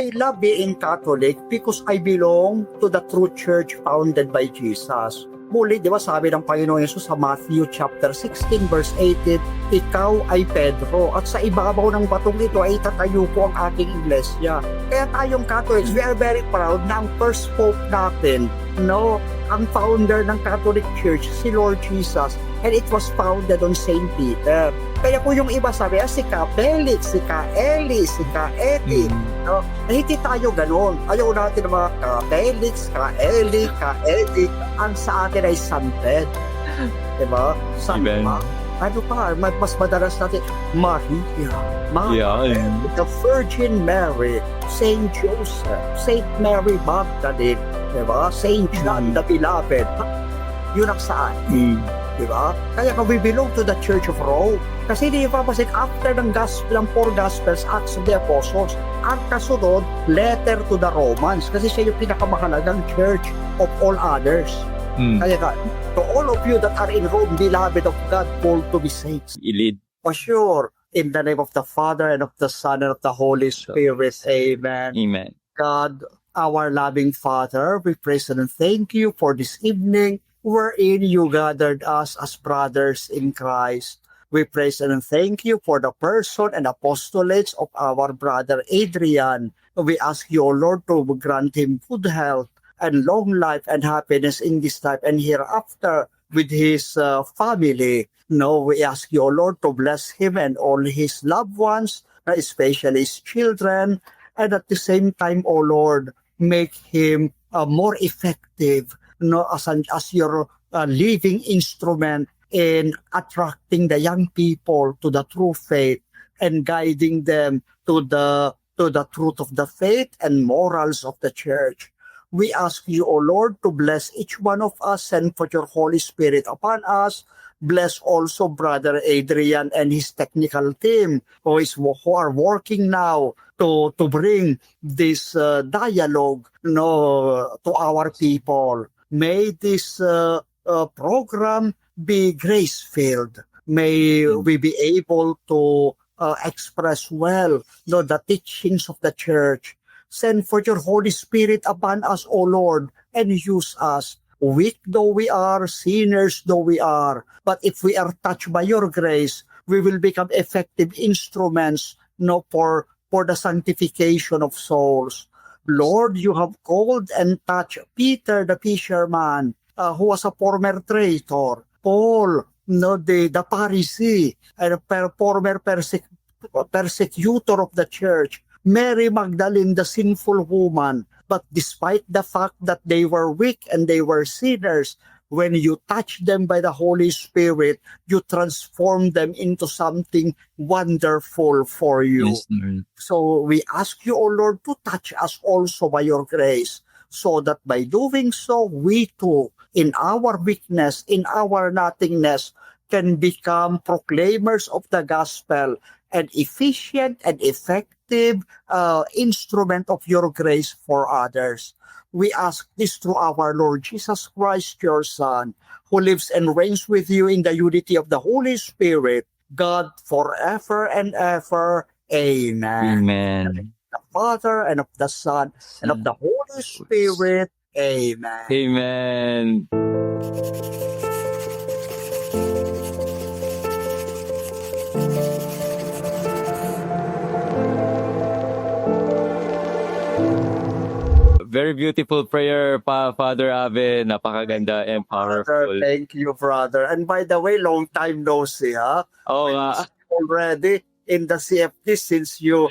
I love being Catholic because I belong to the true church founded by Jesus. Muli, di ba sabi ng Panginoon Yesus sa Matthew chapter 16 verse 18, ikaw ay Pedro at sa ibabaw ng batong ito ay tatayo ko ang aking iglesia. Kaya tayong Catholics, we are very proud na ang first pope natin, ang founder ng Catholic Church, si Lord Jesus, and it was founded on Saint Peter. Kaya po yung iba sabi, si Ka Felix, si Ka Eli, si Ka Eti. Hindi tayo ganun. Ayaw natin ng mga Ka Felix, Ka Eli, Ka Eti. Ang sa atin ay San Ted. Diba? San Pa. Ano pa? Mas madalas natin, Maria. The Virgin Mary, Saint Joseph, Saint Mary Magdalene, diba? Saint John the Beloved. Yun ang saan. Diba? Kaya we belong to the Church of Rome. Kasi hindi ipapasin, after ng gospel, ang 4 Gospels, Acts of the Apostles, ang kasunod, letter to the Romans. Kasi siya yung pinakamahalagang church of all others. Kaya to all of you that are in Rome, beloved of God, called to be saints. I-lead. For sure, in the name of the Father, and of the Son, and of the Holy Spirit. Amen. Amen. God, our loving Father, we praise and thank you for this evening, wherein you gathered us as brothers in Christ. We praise and thank you for the person and apostolates of our brother Adrian. We ask you, O Lord, to grant him good health and long life and happiness in this life and hereafter with his family. We ask you, O Lord, to bless him and all his loved ones, especially his children, and at the same time, O Lord, make him more effective as your living instrument in attracting the young people to the true faith and guiding them to the truth of the faith and morals of the church. We ask you, O Lord, to bless each one of us, send forth your Holy Spirit upon us. Bless also Brother Adrian and his technical team who are working now to bring this dialogue to our people. May this program be grace-filled. May we be able to express well the teachings of the church. Send forth your Holy Spirit upon us, O Lord, and use us. Weak though we are, sinners though we are, but if we are touched by your grace, we will become effective instruments for the sanctification of souls. Lord, you have called and touched Peter the fisherman, who was a former traitor, Paul, the Pharisee, and a former persecutor of the church, Mary Magdalene, the sinful woman. But despite the fact that they were weak and they were sinners, when you touch them by the Holy Spirit, you transform them into something wonderful for you. Yes, Lord. So we ask you, O Lord, to touch us also by your grace, so that by doing so, we too, in our weakness, in our nothingness, can become proclaimers of the gospel, an efficient and effective instrument of your grace for others. We ask this through our Lord Jesus Christ, your Son, who lives and reigns with you in the unity of the Holy Spirit, God, forever and ever. Amen. Amen. Of the Father, and of the Son, and of the Holy Spirit. Amen. Amen. Very beautiful prayer, Father Ave. Napakaganda and Brother, powerful. thank you, brother. And by the way, long time no see, ha? Oo nga. Already in the CFT since you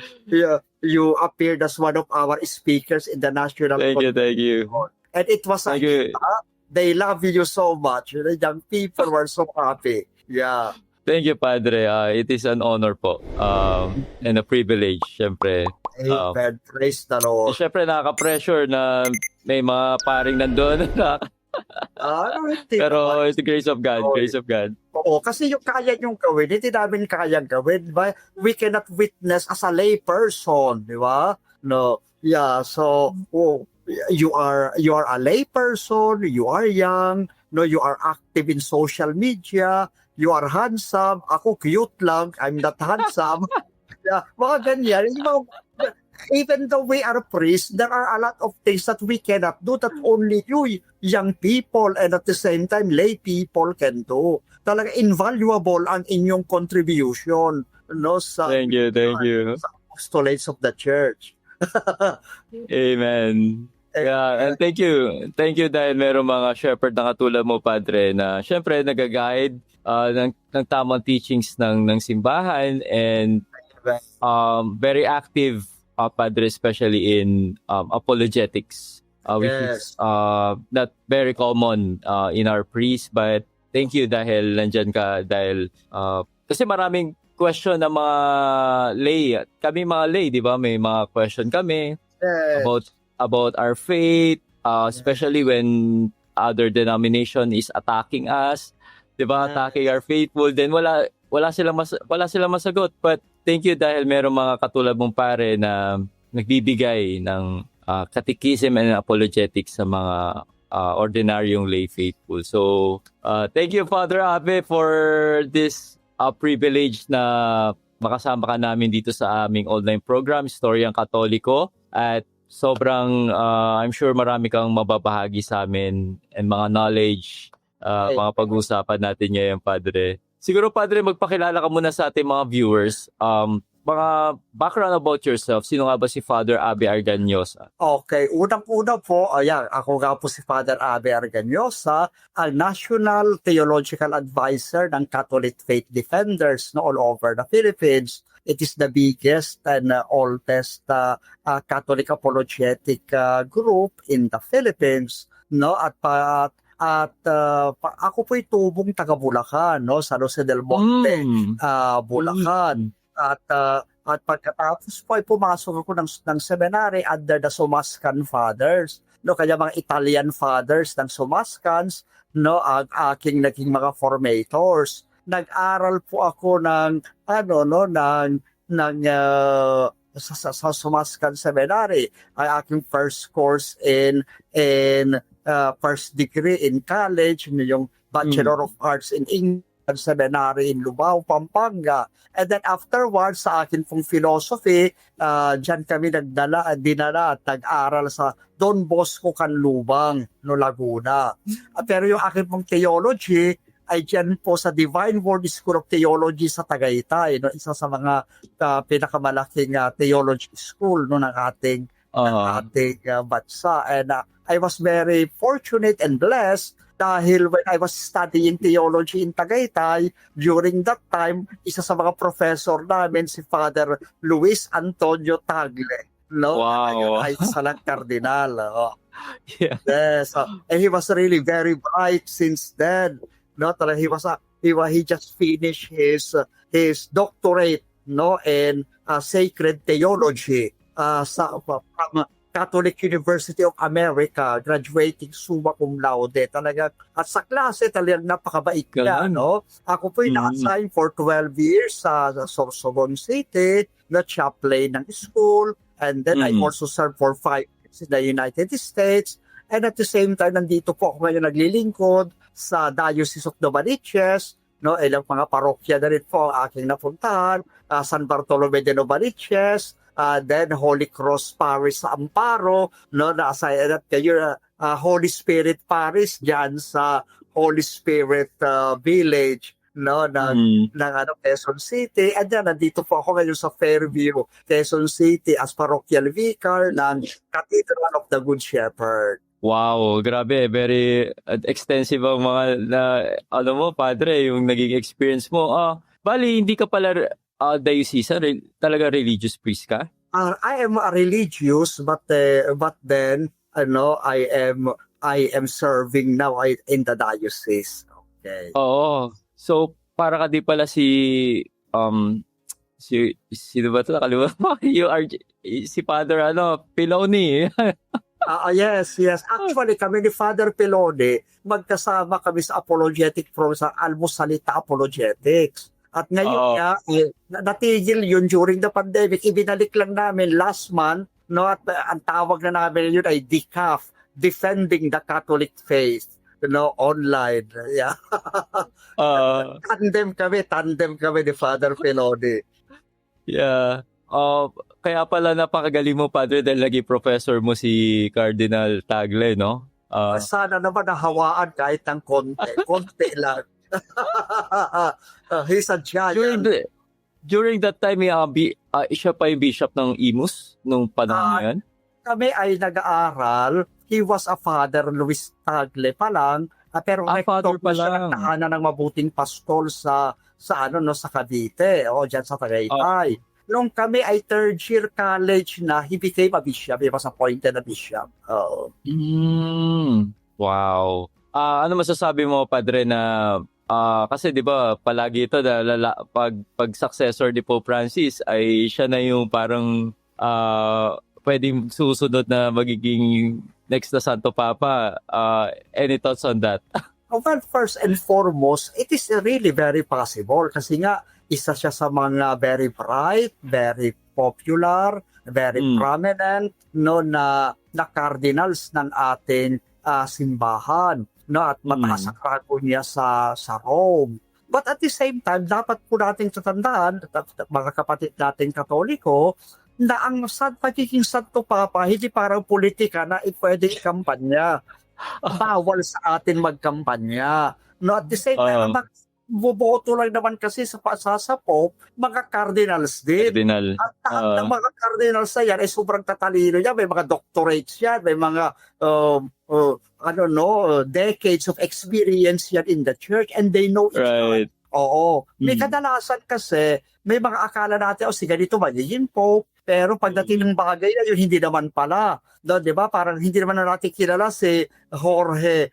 appeared as one of our speakers in the national. Thank you. And it was Thank you. they love you so much. The young people were so happy. Yeah. Thank you, Padre. It is an honor po. And a privilege, syempre. Amen. Praise the Lord. Syempre, nakaka-pressure na may mga paring nandun. Pero it's the grace of God. Grace of God. Oo, kasi yung kaya nyong gawin, hindi namin kayang gawin. Diba? We cannot witness as a lay person, di ba? No. Yeah, so you are a lay person, you are young, you are active in social media, you are handsome, ako cute lang, I'm not handsome. Yeah, mga ganyan. even though we are priests, there are a lot of things that we cannot do that only you, young people, and at the same time, lay people can do. Talaga invaluable ang inyong contribution, no, sa Thank you, thank you. sa apostolates of the church. Amen. Yeah, and thank you dahil merong mga shepherd na katulad mo, Padre, na syempre nag-guide ng tamang teachings ng simbahan, and very active, Padre, especially in apologetics, which is not very common in our priests. But thank you dahil nandyan ka, dahil kasi maraming question ng mga lay. Kami mga lay, di ba? May mga question kami about our faith, especially when other denomination is attacking us, 'di ba? Attacking our faithful, then wala silang masagot. But thank you dahil merong mga katulad mong pare na nagbibigay ng catechism and apologetics sa mga ordinaryong lay faithful. So, thank you, Father Abe, for this privilege na makasama ka namin dito sa aming online program, Storyang Katoliko. At sobrang, I'm sure marami kang mababahagi sa amin and mga knowledge, mga pag-uusapan natin ngayon, Padre. Siguro, Padre, magpakilala ka muna sa ating mga viewers. Mga background about yourself. Sino nga ba si Father Abe Arganyosa? Okay, unang-una po, ako nga po si Father Abe Arganyosa, ang National Theological Advisor ng Catholic Faith Defenders all over the Philippines. It is the biggest and oldest Catholic apologetic group in the Philippines, no? At ako po'y tubong taga Bulacan, no, San Jose del Monte, Bulacan. At pagkatapos po ay pumasok ako ng seminary under the Sumascan Fathers, no, kaya mga Italian fathers ng Sumascans, no, ang aking naging mga formators. Nag-aral po ako sa Sumascan Seminary. Ay aking first course in first degree in college, yung Bachelor of Arts in English Seminary in Lubao, Pampanga. And then afterwards, sa akin pong philosophy, dyan kami dinala at nag-aral sa Don Bosco Canlubang, no, Laguna. Pero yung akin pong theology ay dyan po sa Divine Word School of Theology sa Tagaytay, no, isa sa mga pinakamalaking theology school, no, ng ating bansa. And I was very fortunate and blessed dahil when I was studying theology in Tagaytay, during that time, isa sa mga professor namin si Father Luis Antonio Tagle. No? Wow. Ay salang kardinal. Yeah. Yes. And he was really very bright since then. No? He just finished his doctorate, no, in sacred theology from Catholic University of America, graduating summa cum laude. Talaga, at sa klase, talagang napakabait niya, no? Ako po'y na-assign for 12 years sa Sorsogon City, na chaplain ng school, and then I also served for 5 years in the United States, and at the same time, nandito po ako ngayon naglilingkod sa Diocese of Novaliches, no? Ilang mga parokya na rin po ang aking napuntahan, San Bartolome de Novaliches, then Holy Cross Parish sa Amparo, no, na-assign kayo Holy Spirit Parish diyan sa Holy Spirit Village, no, ng Quezon City. And then nandito po ako ngayon sa Fairview, Quezon City as parochial vicar ng Cathedral of the Good Shepherd. Wow, grabe, very extensive ang mga Padre, yung naging experience mo. Bali, hindi ka pala diocesan, talaga religious priest ka? I am a religious, but then I am serving now in the diocese. Okay. Oo. So para ka di pala si sino ba ito? Nakalimutan. Si Father Piloni. Yes. Actually, kami ni Father Piloni, magkasama kami sa apologetic program sa Almusalita Apologetics. At ngayon natigil yun during the pandemic. Ibinalik lang namin last month, no, at ang tawag na namin yun ay DCAF, Defending the Catholic Faith, online. Yeah. Tandem kami ni Father Peloni. Yeah. kaya pala napakagaling mo, Padre, dahil naging professor mo si Cardinal Tagle, no? Sana naman nahawaan kahit ng konti. Konti lang. He's a during giant. during that time, siya pa yung bishop ng Imus nung panahon na yan? Kami ay nag-aaral. He was a father, Luis Tagle pa lang. Pero Father rector pa na siya lang. ng tahanan ng mabuting pastol sa sa Cavite o diyan sa Tagaytay. Nung kami ay third year college na, he became a bishop. He was appointed a bishop. Oo. Wow. Ano masasabi mo, Padre, na kasi 'di ba palagi ito na pag successor ni Pope Francis ay siya na yung parang pwedeng susunod na magiging next na Santo Papa. Any thoughts on that? Well, first and foremost, it is really very possible kasi nga isa siya sa mga very bright, very popular, very prominent na cardinals ng ating simbahan, no, at mataas ang rango niya sa Rome. But at the same time, dapat po nating tatandaan, mga kapatid nating Katoliko, na ang pagiging Santo Papa, hindi parang politika na pwede ikampanya. Bawal sa atin magkampanya. No, at the same time, boboto lang naman kasi sa Pope, mga cardinals din. Cardinal. At lahat ng mga cardinals na yan ay sobrang tatalino niya. May mga doctorates yan, may mga decades of experience yan in the church and they know each other. Oo. May kadalasan kasi, may mga akala natin, sige, dito magiging Pope, pero pagdating ng bagay na yun, hindi naman pala. No, di ba? Parang hindi naman na natin kilala si Jorge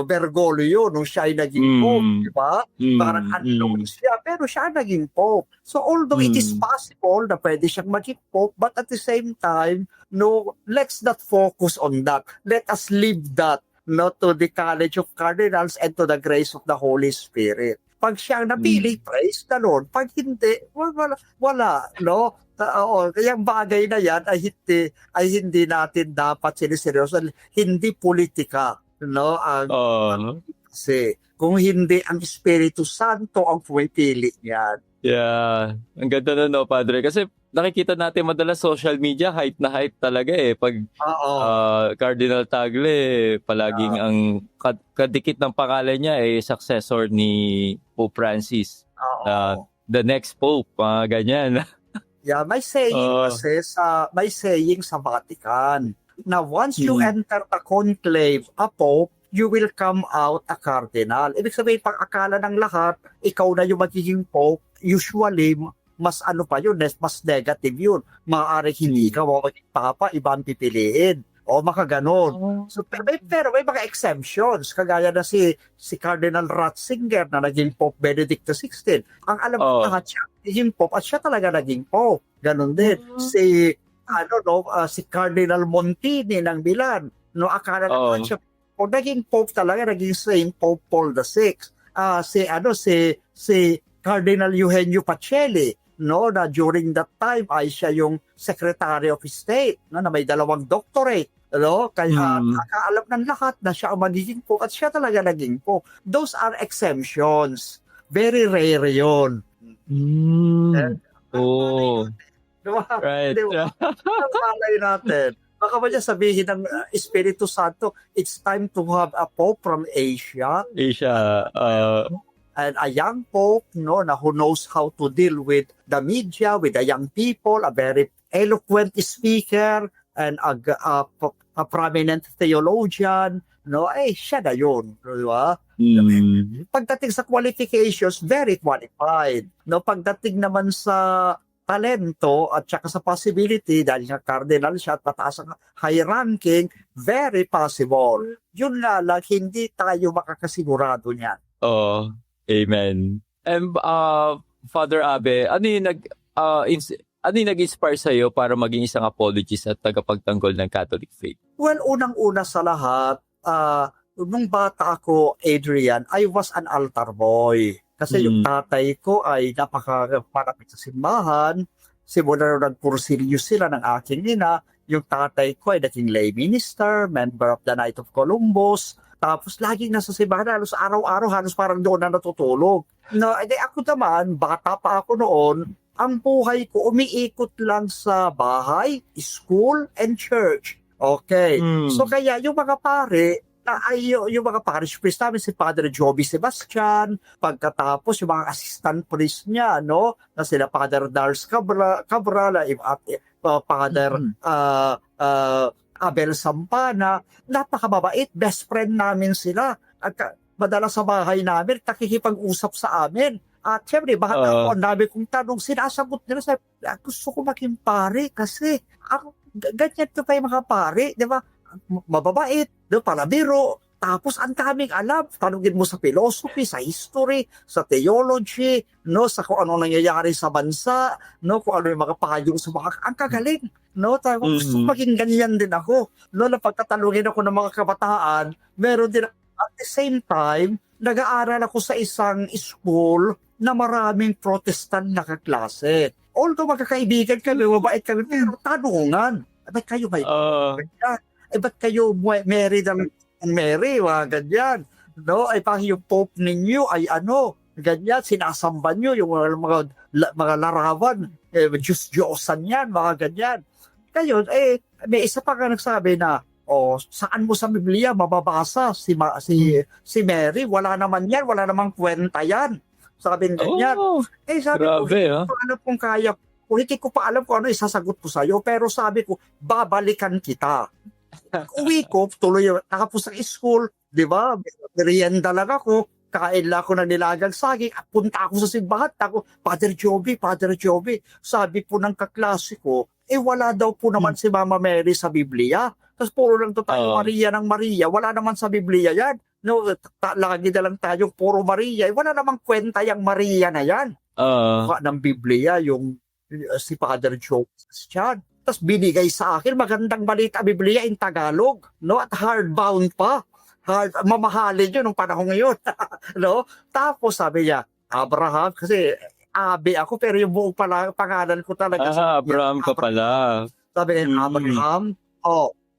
Bergoglio nung siya ay naging Pope, di ba? Parang unknown siya, pero siya naging Pope. So although it is possible na pwede siyang maging Pope, but at the same time, no, let's not focus on that. Let us leave that to the College of Cardinals and to the grace of the Holy Spirit. Pag siya napili, praise the Lord. Pag hindi, wala, no? Kaya bagay na yan ay hindi natin dapat siniseryoso. Hindi politika, no? Kasi kung hindi ang Espiritu Santo ang pumipili niyan. Yeah, ang ganda na, no, Padre? Kasi nakikita natin madalas social media, hype na hype talaga eh. Pag Cardinal Tagle, palaging ang kadikit ng pangalan niya ay successor ni Pope Francis. The next Pope, ganyan. Yeah, may saying kasi may saying sa Vatican na once you enter a conclave, a Pope, you will come out a cardinal. Ibig sabihin, pag akala ng lahat, ikaw na yung magiging Pope, usually, mas mas negative yun. Maaaring hindi ka magiging Papa, iba ang pipiliin. O makaganon. So, pero may mga exemptions, kagaya na si Cardinal Ratzinger na naging Pope Benedict XVI. Ang alam ko lahat siya, naging Pope at siya talaga naging Pope. Ganon din. Si Cardinal Montini ng Milan, no, akala naman siya, kung naging Pope talaga, naging Saint Pope Paul VI. Si Cardinal Eugenio Pacelli, no, na during that time ay siya yung Secretary of State, no, na may 2 doctorate, no, kaya nakaalam ng lahat na siya ang magiging Pope at siya talaga naging Pope. Those are exemptions. Very rare yun. Diba? Right. Diba? Ang malay natin. Baka ba niya sabihin ng Espiritu Santo, it's time to have a Pope from Asia. And a young Pope, no, na who knows how to deal with the media, with the young people, a very eloquent speaker, and a prominent theologian, no, siya na yun. Diba? Pagdating sa qualifications, very qualified. No, pagdating naman sa talento at saka sa possibility, dahil nga cardinal siya at mataas ang high ranking, very possible. Yun lang, hindi tayo makakasigurado niyan. Amen. And Father Abe, ano yung nag-inspire sa'yo para maging isang apologist at tagapagtanggol ng Catholic faith? Well, unang-una sa lahat, nung bata ako, Adrian, I was an altar boy. Kasi yung tatay ko ay napaka-parapit sa simbahan. Simula na nagpursilyo sila ng aking ina. Yung tatay ko ay naging lay minister, member of the Knight of Columbus. Tapos laging nasa simbahan, araw-araw, halos parang doon na natutulog. No, ako naman, bata pa ako noon, ang buhay ko umiikot lang sa bahay, school, and church. Okay. So kaya yung mga pare, yung mga parish priest namin, si Padre Joby Sebastian, pagkatapos yung mga assistant priest niya, no, na sila Father Dars Cabral, Father Abel Sampana, napakababait, best friend namin sila. At madalas sa bahay namin, nakikipag-usap sa amin. At syempre, bakit ako, ang dami kong tanong, sinasagot nila, sabi, gusto ko maging pare kasi ako, ganyan ko pa yung mga pare, di ba? Mababait, di ba? Palabiro. Tapos ang daming alam, tanungin mo sa philosophy, sa history, sa theology, no, sa kung ano nangyayari sa bansa, no, kung ano yung mga payong sa mga, ang kagaling, no, tapos gusto ko maging ganyan din ako, no, na pagtatanungin ako ng mga kabataan, meron din, at the same time, nag-aaral ako sa isang school na maraming Protestant na kaklase. Although magkakaibigan kami, mabait kami, pero tanungan, ba't kayo may ba't kayo married ng Mary, mga ganyan. No, ay parang yung Pope ninyo ay ano, ganyan, sinasamba nyo yung mga larawan, Diyos-Diyosan yan, mga ganyan. Ngayon, may isa pa nga nagsabi na, saan mo sa Biblia mababasa si Mary? Wala naman yan, wala namang kwenta yan. Sabi ganyan. Sabi grabe, ko, alam kung kaya, hindi ko pa alam kung ano isasagot ko sa'yo, pero sabi ko, babalikan kita. Uwi ko, tuloy, nakapos ng school, di ba? Merienda lang ako, kain lang ako ng nilagang saging, punta ako sa simbahan, Father Joby, sabi po ng kaklase ko, wala daw po naman si Mama Mary sa Biblia. Tapos puro lang tayo Maria ng Maria, wala naman sa Biblia yan. No, lagi na lang tayo puro Maria, wala namang kwenta yung Maria na yan. Ng Biblia, yung si Father Joby Sebastian. Tapos binigay sa akin, magandang balita Biblia in Tagalog, no? At hardbound pa. Mamahalin yun nung panahon ngayon. No? Tapos sabi niya, Abraham, kasi Abi ako, pero yung buong pangalan ko talaga. Abraham ka pala. Sabi niya, Abraham,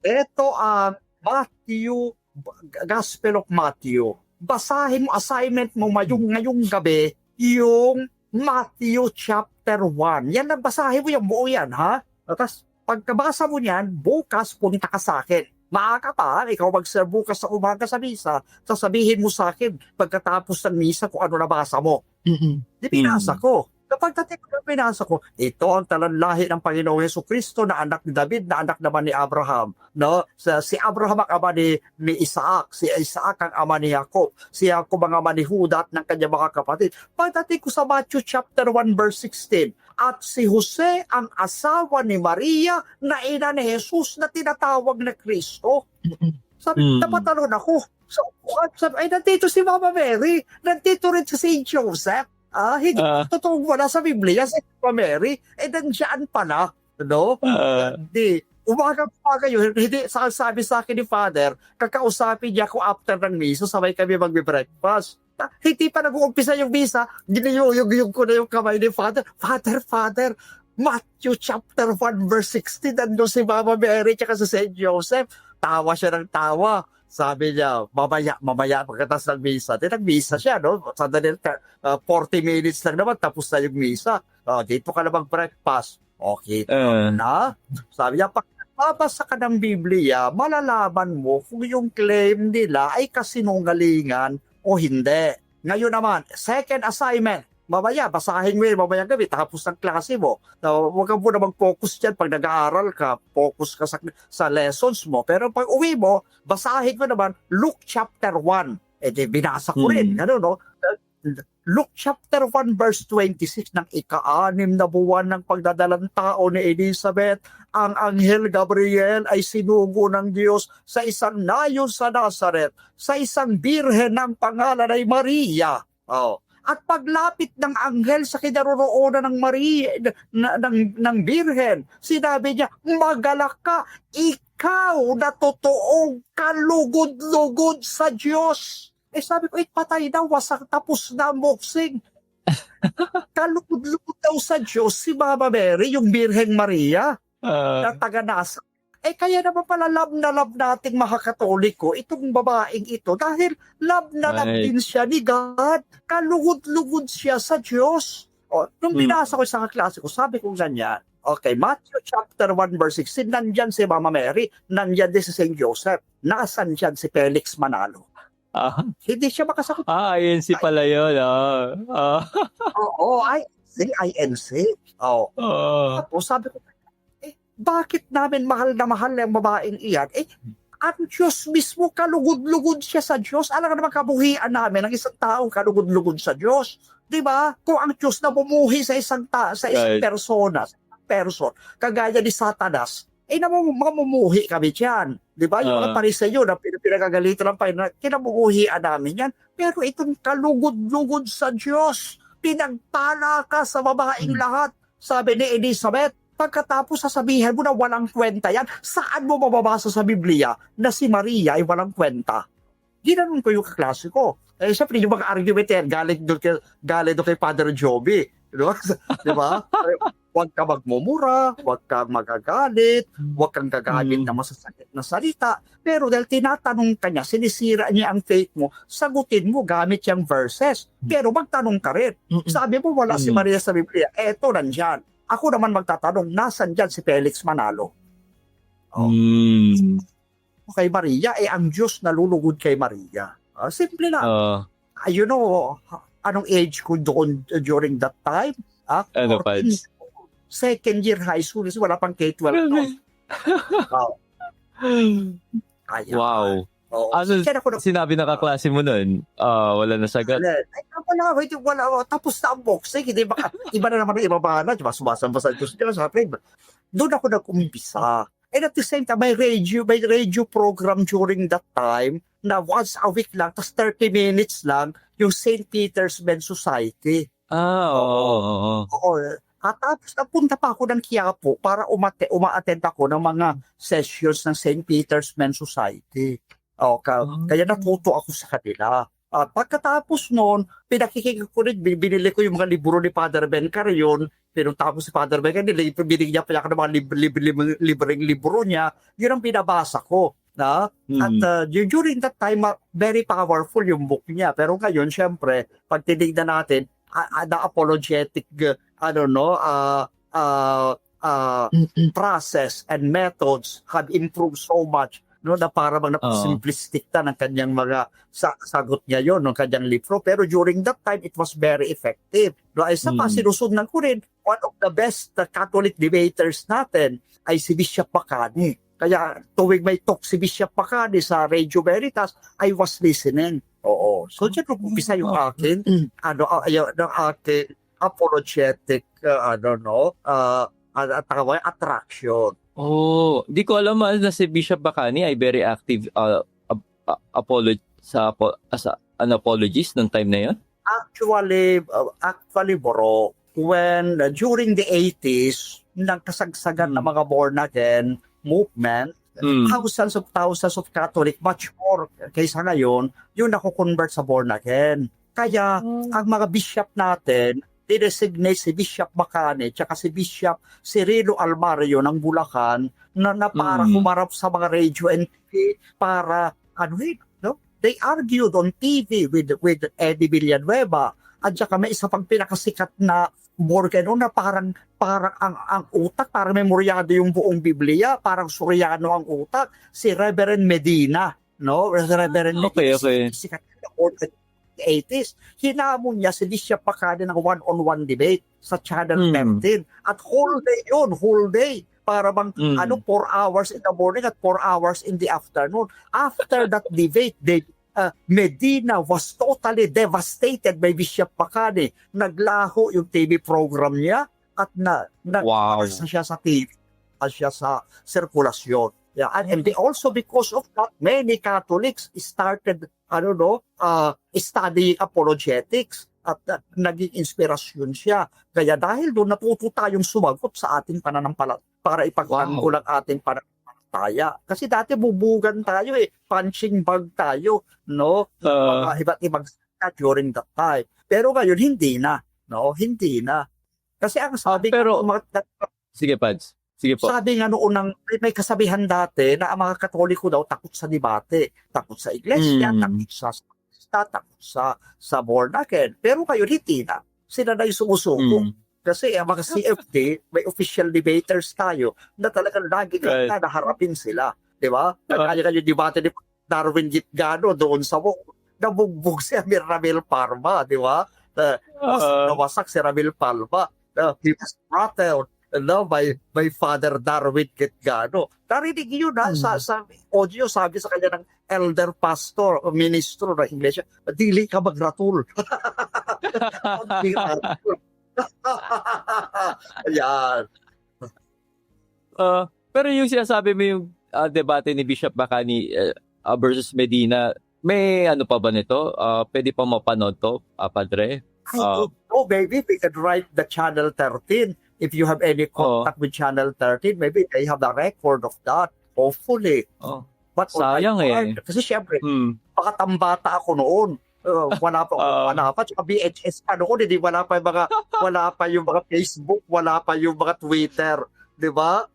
ito ang Matthew, Gospel of Matthew. Basahin mo, assignment mo ngayong gabi, yung Matthew chapter 1. Yan ang basahin mo, yung buo yan, ha? Tapos, pagkabasa mo niyan, bukas punta ka sa akin. Maaga pa, ikaw mag-serve bukas sa umaga sa misa, sasabihin mo sa akin pagkatapos ng misa kung ano nabasa mo. Di pinasa ko. Kapag dating ko na pinasa ko, ito ang talanlahi ng Panginoong Jesucristo na anak ni David, na anak naman ni Abraham. No? Si Abraham ang ama ni Isaac, si Isaac ang ama ni Jacob, si Jacob ang ama ni Judah at ng kanyang mga kapatid. Pagdating ko sa Matthew chapter 1 verse 16, at si Jose ang asawa ni Maria na ina ni Jesus na tinatawag na Kristo. Sabi, napatalon ako. Sabi, nandito si Mama Mary, nandito rin si Saint Joseph. Hindi totoong wala sa Biblia si Mama Mary, nandiyan pala, no? Umaga yun, hindi, sabi sa akin ni Father, kakausapin niya ako after ng misa, sabay kami magbe-breakfast. Hindi pa nag-uumpisa yung misa, giniyuyog ko na yung kamay ni Father. Father, Matthew chapter 1 verse 16, nandun si Mama Mary tsaka si Saint Joseph. Tawa siya ng tawa. Sabi niya, mamaya pagkatas ng misa. Nag-misa siya, no? Sandali, 40 minutes lang naman, tapos na yung misa. Dito ka na mag-breakfast. Okay, na? Sabi niya, pag babasa ka ng Biblia, malalaman mo kung yung claim nila ay kasinungalingan o hindi. Ngayon naman, second assignment. Mamaya, basahin mo yun, mamaya gabi, tapos ng klase mo. Huwag ka muna mag-focus dyan pag nag-aaral ka, focus ka sa lessons mo. Pero pag uwi mo, basahin mo naman Luke chapter 1. Binasa ko rin, ano, no? Luke chapter 1 verse 26, ng ika-6 na buwan ng pagdadalang tao ni Elizabeth, ang anghel Gabriel ay sinugo ng Diyos sa isang nayon sa Nazaret, sa isang birhen ng pangalan ay Maria. At paglapit ng anghel sa kinaroroonan ng Maria, ng birhen, sinabi niya, magalak ka, ikaw na totoong kalugod-lugod sa Diyos. Sabi ko, patay na, wasak, tapos na ang boxing. Kalugod-lugod daw sa Diyos si Mama Mary, yung Birheng Maria, na taga-Nasa. Kaya naman pala love na love nating mga Katoliko itong babaeng ito dahil love na love din siya ni God. Kalugod-lugod siya sa Diyos. Nung binasa ko sa klase ko, sabi ko ganyan, okay, Matthew chapter 1 verse 16, nandyan si Mama Mary, nandyan din si St. Joseph, nasan dyan si Felix Manalo? Ah, Hindi siya makasagot. INC pala yun. Oo, INC. Oh. Tapos sabi ko, bakit namin mahal na mahal ang babaeng iyan? Ang Diyos mismo, kalugod-lugod siya sa Diyos. Alam ka naman kabuhian namin ng isang taong kalugod-lugod sa Diyos. Di ba? Kung ang Diyos na bumuhi sa isang Right. person, kagaya ni Satanas, mamumuhi kami dyan. Di ba? Yung mga Pariseyo na pinagagalitan ng Panginoon, kinamumuhian namin yan. Pero itong kalugod-lugod sa Diyos, pinagpala ka sa babaeng lahat. Sabi ni Elizabeth, pagkatapos sasabihin mo na walang kwenta yan, saan mo mababasa sa Biblia na si Maria ay walang kwenta? Ginanon ko yung kaklase ko. Siyempre, yung mga argument yan, galing doon kay Father Joby. Di ba? Huwag ka magmumura, huwag kang magagalit, huwag kang gagamit na masasakit na salita. Pero dahil tinatanong ka niya, sinisira niya ang faith mo, sagutin mo gamit yung verses. Pero magtanong ka rin. Sabi mo, wala si Maria sa Biblia. Eto, nandyan. Ako naman magtatanong, nasan dyan si Felix Manalo? Kay Maria, ang Diyos nalulugod kay Maria. Simple lang. You know, anong age ko doon during that time? Ano, Pads? Second year high school, kasi wala pang K-12 noon. Wow. Ano sinabi ng kaklase mo nun? Wala na sagot? Wala. Tapos na ang boxing. Hindi ba? Iba na naman ang ibaba na. Diba? Sumasamba sa Diyos. Doon ako nag-umpisa. And at the same time, may radio program during that time na once a week lang, tas 30 minutes lang, yung St. Peter's Men's Society. Oo. At tapos napunta pa ako ng Quiapo para uma-attend ako ng mga sessions ng St. Peter's Men's Society. Kaya natuto ako sa kanila. Pagkatapos noon, pinakikita ko rin, binili ko yung mga libro ni Father Ben Carrion, pinunta ko si Father Ben Carrion, binigyan pa ako ng mga libreng libro niya, yun ang pinabasa ko. At during that time, very powerful yung book niya. Pero ngayon, syempre, pag tinignan natin, the apologetic, process and methods have improved so much, na para bang napasimplistic na ng kanyang mga sagot niya yon ng kanyang libro. Pero during that time, it was very effective. Ay sa sinusundan ko rin, one of the best Catholic debaters natin ay si Bishop Bacani. Kaya tuwing may talk si Bishop Bacani sa Radio Veritas, I was listening. So dyan umpisa yung akin, yung akin apologetic, attraction. Di ko alam na si Bishop Bacani ay very active as an apologist ng time na yon. Actually, bro, when during the 80s, nang kasagsagan ng mga born again movement, thousands of Catholic, much more kaysa ngayon, yung nakukonvert sa born again. Kaya, ang mga bishop natin, dinesignate si Bishop Bacani tsaka si Bishop Cirilo Almario ng Bulacan na para humarap sa mga radio and TV para they argued on TV with Eddie Villanueva at saka may isa pang pinakasikat na Morgan na parang ang utak, parang memoryado yung buong Biblia, parang Soriano ang utak, si Reverend Medina, Reverend Medina, sikat na 80s, hinamon niya si Bishop Bacani ng one-on-one debate sa Channel 13. At whole day. Para bang 4 hours in the morning at 4 hours in the afternoon. After that debate, Medina was totally devastated by Bishop Bacani. Naglaho yung TV program niya at nagparas na siya sa TV at siya sa sirkulasyon. Yeah, and also because of that, many Catholics started, studying apologetics at naging inspirasyon siya. Kaya dahil doon natuto tayong sumagot sa ating pananampalataya para ipagtanggol ang ating pananampalataya. Kasi dati bubugan tayo punching bag tayo, iba't ibang during that time. Pero ngayon hindi na, hindi na. Kasi ang sabi sige, Pads. Sige po. Sabi nga noon may kasabihan dati na ang mga Katoliko daw takot sa debate, takot sa iglesia, takot sa born again. Pero kayo hindi na. Sila na yung sumusuko. Mm. Kasi ang mga CFD, may official debaters tayo na talagang lagi Right. na naharapin sila. Di ba? Nagkanya-kanya debate ni Darwin Gitgano doon sa nabugbog si Amir Ramil Parma, di ba? Nawasak si Ramil Parma. He was throttled by Father Darwin Gitgano. Narinig yun sa audio, sabi sa kanya ng elder pastor o ministro ng iglesia, dili ka magratul. Dili ka magratul. Ayan. Pero yung sinasabi mo yung debate ni Bishop Bacani versus Medina, may ano pa ba nito? Pwede pa mapanood to, Padre? Maybe we could write the Channel 13. If you have any contact with Channel 13, maybe they have the record of that. Hopefully. But sayang kasi syempre, pakatambata ako noon. Wala pa. Tsaka VHS pa noon, hindi wala pa yung mga Facebook, wala pa yung mga Twitter. Di ba?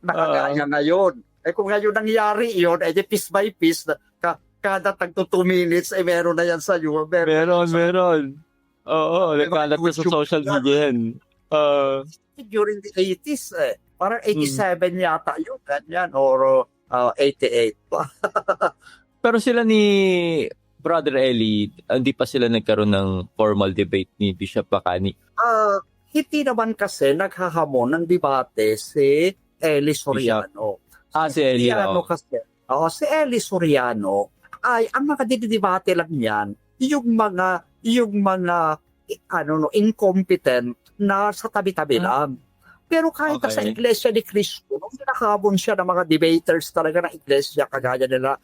Nakagaya ngayon. Kung ngayon nangyari yun, piece by piece, kada tagto 2 minutes, meron na yan sa iyo. Meron. Oo, nagkalat na sa social media yan. During the 80s, parang 87 yata yun, ganyan, or 88 pa. Pero sila ni Brother Eli, hindi pa sila nagkaroon ng formal debate ni Bishop Bacani. Hindi naman kasi naghahamon ng debate si Eli Soriano. Si Eli. Si Eli Soriano ay ang mga didibate lang yan, yung mga incompetent na sa tabi-tabi lang. Pero kahit sa Iglesia ni Cristo, nung nakahabon siya ng mga debaters talaga ng Iglesia, kagaya nila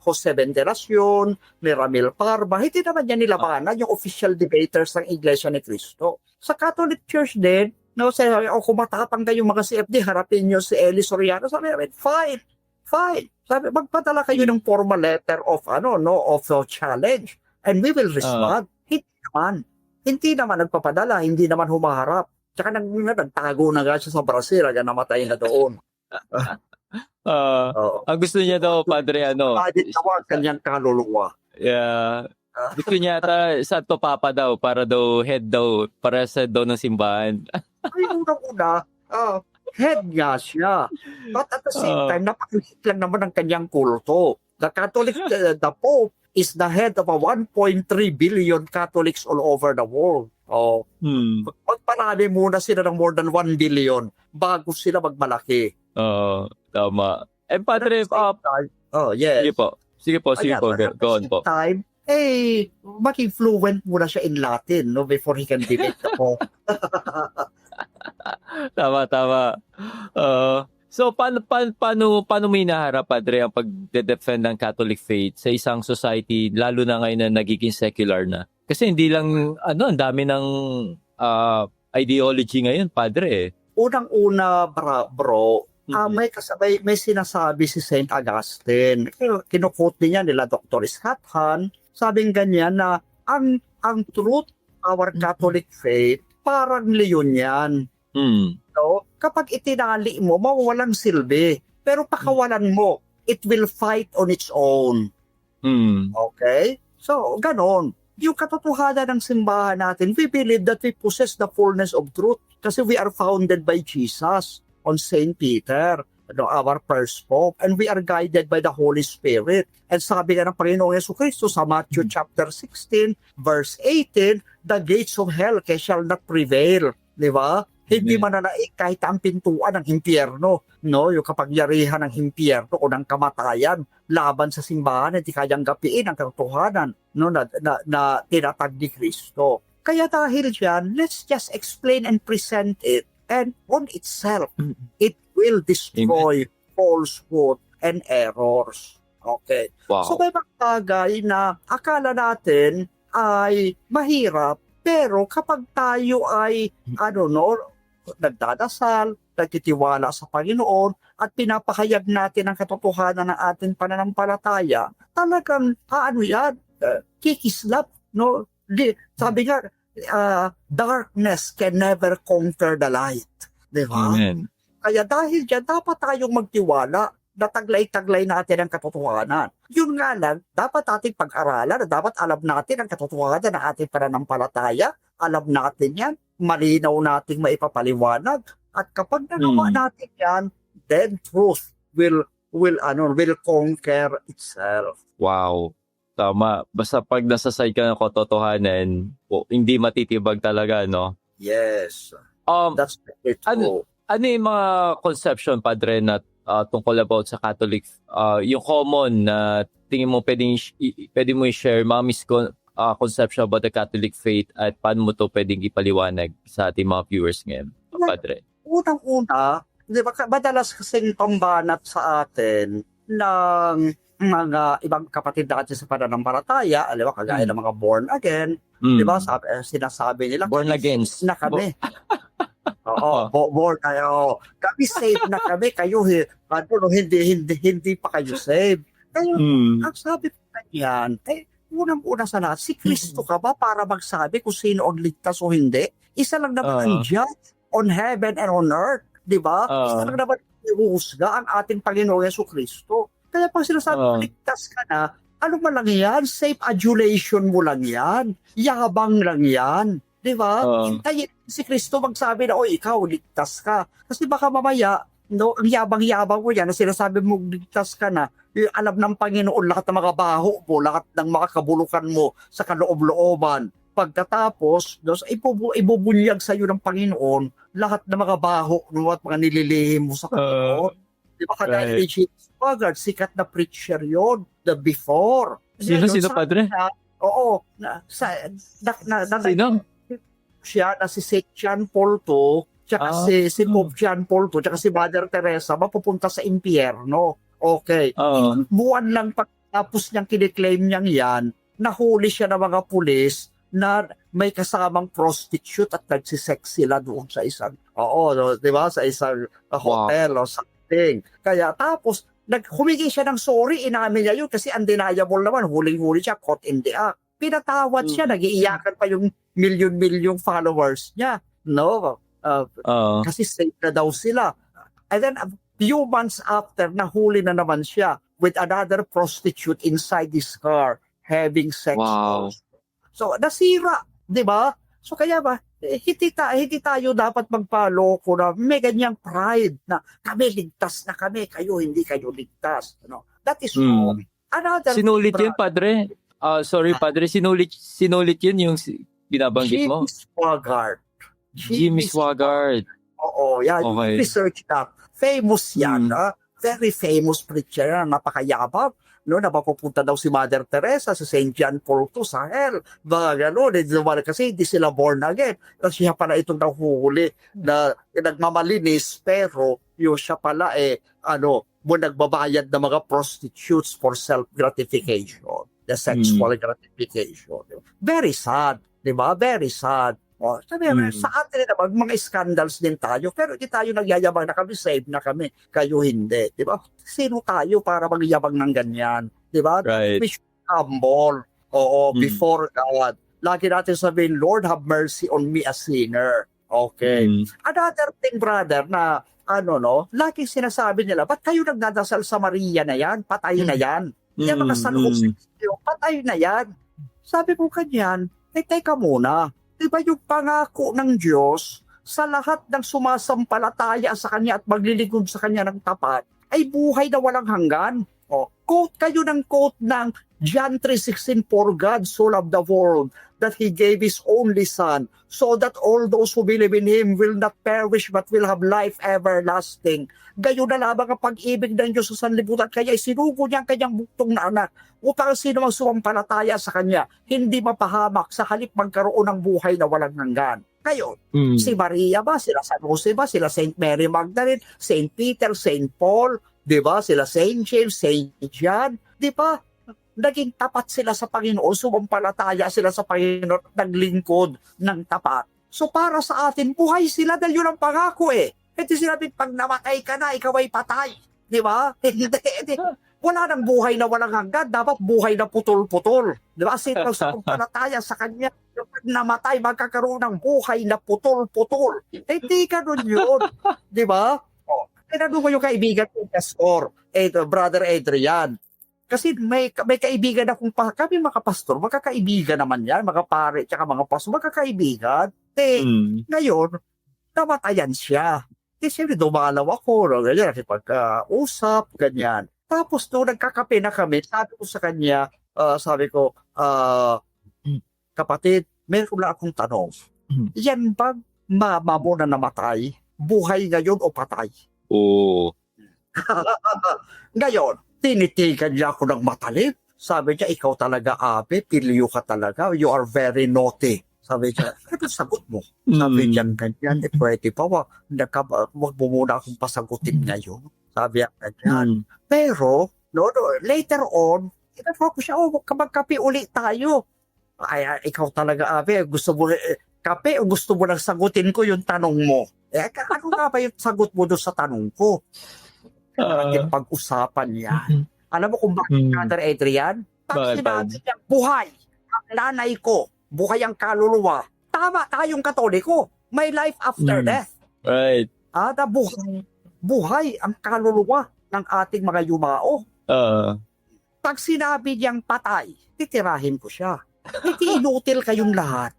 Jose Veneracion, ni Ramil Parma, hindi naman niya nilabanan yung official debaters ng Iglesia ni Cristo. Sa Catholic Church din, sabi, kung matapang kayo mga CFD, harapin niyo si Eli Soriano. Sabi namin, fine. Sabi, magpadala kayo ng formal letter of challenge, and we will respond. Hindi naman nagpapadala, hindi naman humaharap. Tsaka nagtago na siya sa Brazil, namatay na doon. Ang gusto niya daw, Padre, kanyang kaluluwa. Yeah. Gusto niya Santo Papa daw, para daw head daw ng simbahan. Ay, una, head nga siya. But at the same time, napakaliit lang naman ang kanyang kulto. The Catholic, the Pope is the head of 1.3 billion Catholics all over the world. Magparami muna sila ng more than 1 billion bago sila magmalaki. Tama. Padre, yes. Sige po. Go on po. Time, maging fluent muna siya in Latin before he can debate ako. Tama. So, paano mo hinaharap, Padre, ang pagde-defend ng Catholic faith sa isang society, lalo na ngayon na nagiging secular na? Kasi hindi lang, ang dami ng ideology ngayon, Padre. Unang-una, bro, may sinasabi si St. Augustine. Kinukote niya nila Dr. Scott Hahn, sabing ganyan na ang truth, our Catholic faith, parang leon yan. So, kapag itinali mo, mawawalang silbi. Pero pakawalan mo, it will fight on its own. Okay? So, ganon. Yung katotohanan ng simbahan natin, we believe that we possess the fullness of truth kasi we are founded by Jesus on St. Peter, our first pope, and we are guided by the Holy Spirit. And sabi nga ng Panginoong Jesucristo sa Matthew chapter 16, verse 18, the gates of hell shall not prevail. Di ba? Hindi mananaig kahit ang pintuan ng impyerno, yung kapangyarihan ng impyerno o ng kamatayan laban sa simbahan, hindi kayang gapiin ang katotohanan na tinatag ni Kristo. Kaya dahil dyan, let's just explain and present it, and on itself, it will destroy falsehood and errors. Okay. Wow. So may mga bagay na akala natin ay mahirap, pero kapag tayo ay nagdadasal, nagtitiwala sa Panginoon, at pinapahayag natin ang katotohanan ng ating pananampalataya, talagang, kikislap, sabi nga, darkness can never conquer the light. Diba? Amen. Kaya dahil dyan, dapat tayong magtiwala na taglay-taglay natin ang katotohanan. Yun nga lang, dapat ating pag-aralan, dapat alam natin ang katotohanan ng ating pananampalataya Alam natin yan. Malinaw nating maipapaliwanag. At kapag nagawa natin yan, then truth will conquer itself. Wow. Tama. Basta pag nasa side ka ng katotohanan, hindi matitibag talaga, no? Yes. Um, That's very true. ano yung mga conception, Padre, na tungkol about sa Catholic, yung common na tingin mo pwede mo i-share mga misconception about the Catholic faith at paano mo to pwedeng ipaliwanag sa ating mga viewers ngayon, Padre? Unang-una, di ba, madalas kasing pambanat sa atin ng mga ibang kapatid natin sa pananampalataya, alam mo, kagaya ng mga born again, di ba, sinasabi nila, Born again. na kami. Oo, born tayo. Kami saved na kami, kayo hindi pa kayo saved. Kaya, ang sabi ko kanyan, unang-una sa lahat, si Kristo ka ba para magsabi kung sino ang ligtas o hindi? Isa lang naman ang judge on heaven and on earth, di ba? Isa lang naman ihuhusga ang ating Panginoong Jesucristo. Kaya pag sinasabi, ligtas ka na, ano man lang yan? Safe adulation mo lang yan. Yabang lang yan. Di ba? Hintayin si Kristo magsabi na, ikaw, ligtas ka. Kasi baka mamaya, no, ang yabang-yabang mo yan, na sinasabi mo, ligtas ka na, alam ng Panginoon lahat ng mga baho mo, lahat ng mga kabulukan mo sa kaloob-looban. Pagkatapos, ibubunyag sa iyo ng Panginoon lahat ng mga baho mo at mga nililihim mo sa Panginoon. Di ba kagaya ni James Bogart, sikat na preacher yon, the before. Sino, Padre? Oo. Sino? Siya na si St. John Paul II, tsaka si Pope John Paul II, tsaka si Mother Teresa, mapupunta sa impyerno. Okay. Buwan lang pagtapos niyang kiniklaim niyang yan, nahuli siya ng mga pulis na may kasamang prostitute at nagsisex sila doon sa isang, di ba, sa isang hotel o something. Kaya tapos, humingi siya ng sorry, inamin niya yun kasi undeniable naman, huling-huli siya, caught in the act. Pinatawad siya, nag-iiyakan pa yung milyon-milyong followers niya. No? Kasi safe na daw sila. And then, a few months after, nahuli na naman siya with another prostitute inside his car having sex. Wow. So, nasira, di ba? So, kaya ba, hindi tayo dapat magpaloko na may ganyang pride na kami ligtas na kami, kayo hindi kayo ligtas. No? That is wrong. Sinulit yun, Padre? Sorry, Padre, sinulit yun yung binabanggit mo? Jimmy Swaggart. Oo, yan. Okay. Research na. Famous yan. Very famous preacher na napakayabang. No, napapupunta daw si Mother Teresa sa St. John Paul II sa hell. Mga gano'n. Kasi hindi sila born again. Kasi siya pala itong nahuhuli na nagmamalinis pero yung siya pala nagbabayad ng mga prostitutes for self-gratification. The sexual gratification. Very sad. Di ba? Very sad. Sa atin naman, mga scandals din tayo, pero hindi tayo nagyayabang na kami, save na kami, kayo hindi. Di ba? Sino tayo para magyabang ng ganyan? Di ba? Right. We should humble. Before God. Lagi natin sabihin, Lord, have mercy on me, a sinner. Okay. Another thing, brother, na lagi sinasabi nila, ba't kayo nagdadasal sa Maria na yan? Patay na yan. Yan mga San Jose, patay na yan. Sabi ko kanyan, teka muna. Diba yung pangako ng Diyos sa lahat ng sumasampalataya sa Kanya at maglilingkod sa Kanya ng tapat ay buhay na walang hanggan. Quote kayo ng quote ng John 3:16, "For God so loved the world that He gave His only Son, so that all those who believe in Him will not perish but will have life everlasting." Gayon na lamang ang pag-ibig ng Diyos sa sanlibutan, kaya isinugo niya ang kanyang buktong na anak upang sino mang sumampalataya sa Kanya hindi mapahamak, sa halip magkaroon ng buhay na walang hanggan. Ngayon, si Maria ba, sila San Jose ba, sila Saint Mary Magdalene, Saint Peter, Saint Paul, di ba, sila Saint James, Saint John, di ba, naging tapat sila sa Panginoon, sumampalataya sila sa Panginoon, naglingkod ng tapat. So para sa atin, buhay sila dahil yun ang pangako eh. Hindi sinabi, pag namatay ka na, ikaw ay patay. Di ba? Hindi. Wala nang buhay na walang hanggan, dapat buhay na putol-putol. Di ba? Sino sa palataya sa Kanya, pag namatay, magkakaroon ng buhay na putol-putol. Hindi ka nun yun. Di ba? Tinanong ko yung kaibigan ko, Pastor, Brother Adrian. Kasi may kaibigan akong kami mga pastor, magkakaibigan naman yan, mga pare, tsaka mga pastor, magkakaibigan. Ngayon, namatayan siya. Siyempre, dumalaw ako, no, ganyan, nakipag-usap, ganyan. Tapos, nung nagkakape na kami, sabi ko sa kanya, kapatid, meron lang akong tanong. Yan bang mama mo na namatay, buhay ngayon o patay? Oo. Ngayon, tinitigan niya ako ng matalim. Sabi niya, ikaw talaga, Abe, pilyo ka talaga. You are very naughty. Sabi niya, ano sagot mo? Sabi niya, ganyan, pwede pa. Wag mo muna akong pasagutin ngayon. Sabi niya, ganyan. Pero, later on, inafo ko siya, wag ka magkape ulit tayo. Ay, ikaw talaga, Abe, gusto mo kape o gusto mo lang sagutin ko yung tanong mo? Ano nga ba yung sagot mo doon sa tanong ko? Natin pag-usapan yan. Alam mo kung bakit, Brother Adrian? Pag sinabi niya, buhay ang nanay ko, buhay ang kaluluwa, tama tayong Katoliko. May life after death. Right. Buhay ang kaluluwa ng ating mga yumao. Pag sinabi niyang patay, titirahin ko siya. Hindi inutil kayong lahat.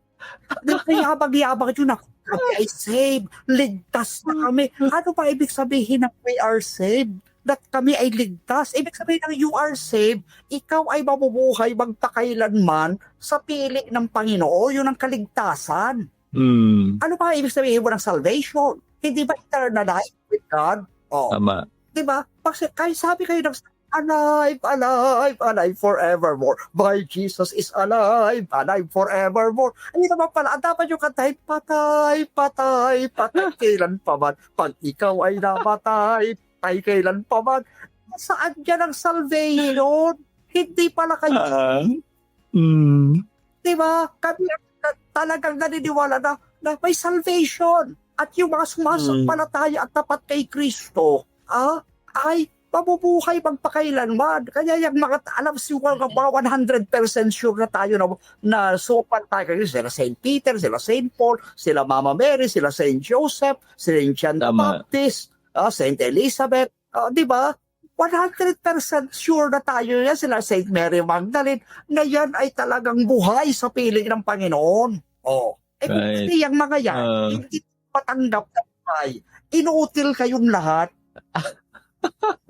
Yabang-yabang yun ako. Kami ay saved. Ligtas na kami. Ano pa ibig sabihin na we are saved? That kami ay ligtas. Ibig sabihin na you are saved, ikaw ay mabubuhay magpakailanman sa pili ng Panginoon. Yun ang kaligtasan. Ano pa ibig sabihin mo ng salvation? Hindi ba eternal life with God? Tama. Diba? Kaya sabi kayo ng alive, alive, alive forevermore. My Jesus is alive, alive forevermore. Ay naman pala, dapat yung kantahin, patay, patay, patay, kailan pa man. Pag ikaw ay namatay, patay, kailan pa man. Saan dyan ang salvation? Hindi pala kayo. Diba? Kami talagang naniniwala na may salvation. At yung mga sumasampalataya at tapat kay Kristo, ay mabubuhay magpakailanman. Kaya yung mga, alam siguro mga 100% sure na tayo na sopan tayo. Sila St. Peter, sila St. Paul, sila Mama Mary, sila St. Joseph, sila John the Baptist, St. Elizabeth, di ba? 100% sure na tayo yan, sila St. Mary Magdalene, na yan ay talagang buhay sa piling ng Panginoon. Hindi yung mga yan, hindi patanggap na buhay. Inuutil kayong lahat.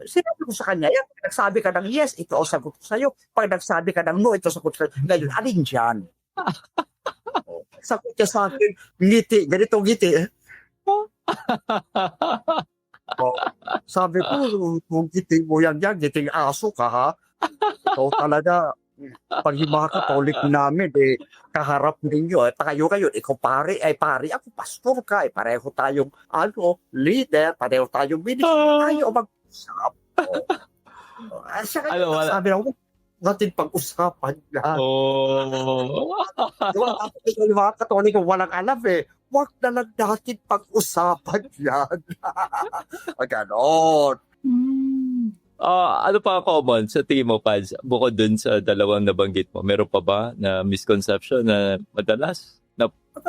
Sinabi ko sa kanya, pag nagsabi ka ng yes, ito ang sagot ko sa'yo. Pag nagsabi ka ng no, ito ang sagot ko sa'yo. Ngayon, alin dyan? Sagot niya sa akin, ngiti, ganito ngiti. Sabi ko, kung ngiti mo yan, ngiting aso ka ha. Ikaw talaga, pag yung mga Katolik namin, kaharap ninyo, kayo, ikaw pare, ako pastor ka, pareho tayong, leader, pareho tayong minister, tayo mag-usap. Sabi na ako, natin pag-usapan yan. Yung mga Katolik, walang alam wag na lang natin pag-usapan yan. Ganon. Ano pa common sa tingin mo, Pads? Bukod dun sa dalawang nabanggit mo, meron pa ba na misconception na madalas na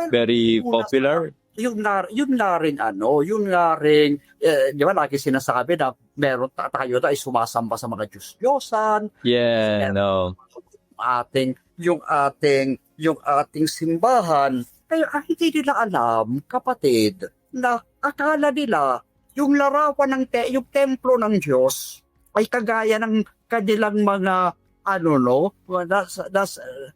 very popular? Yung na rin, di ba lagi sinasabi na meron tayo na ay sumasamba sa mga Diyos-Diyosan. Yeah, no. Yung ating simbahan, kaya hindi nila alam, kapatid, na akala nila yung larawan ng yung templo ng Diyos ay kagaya ng kanilang mga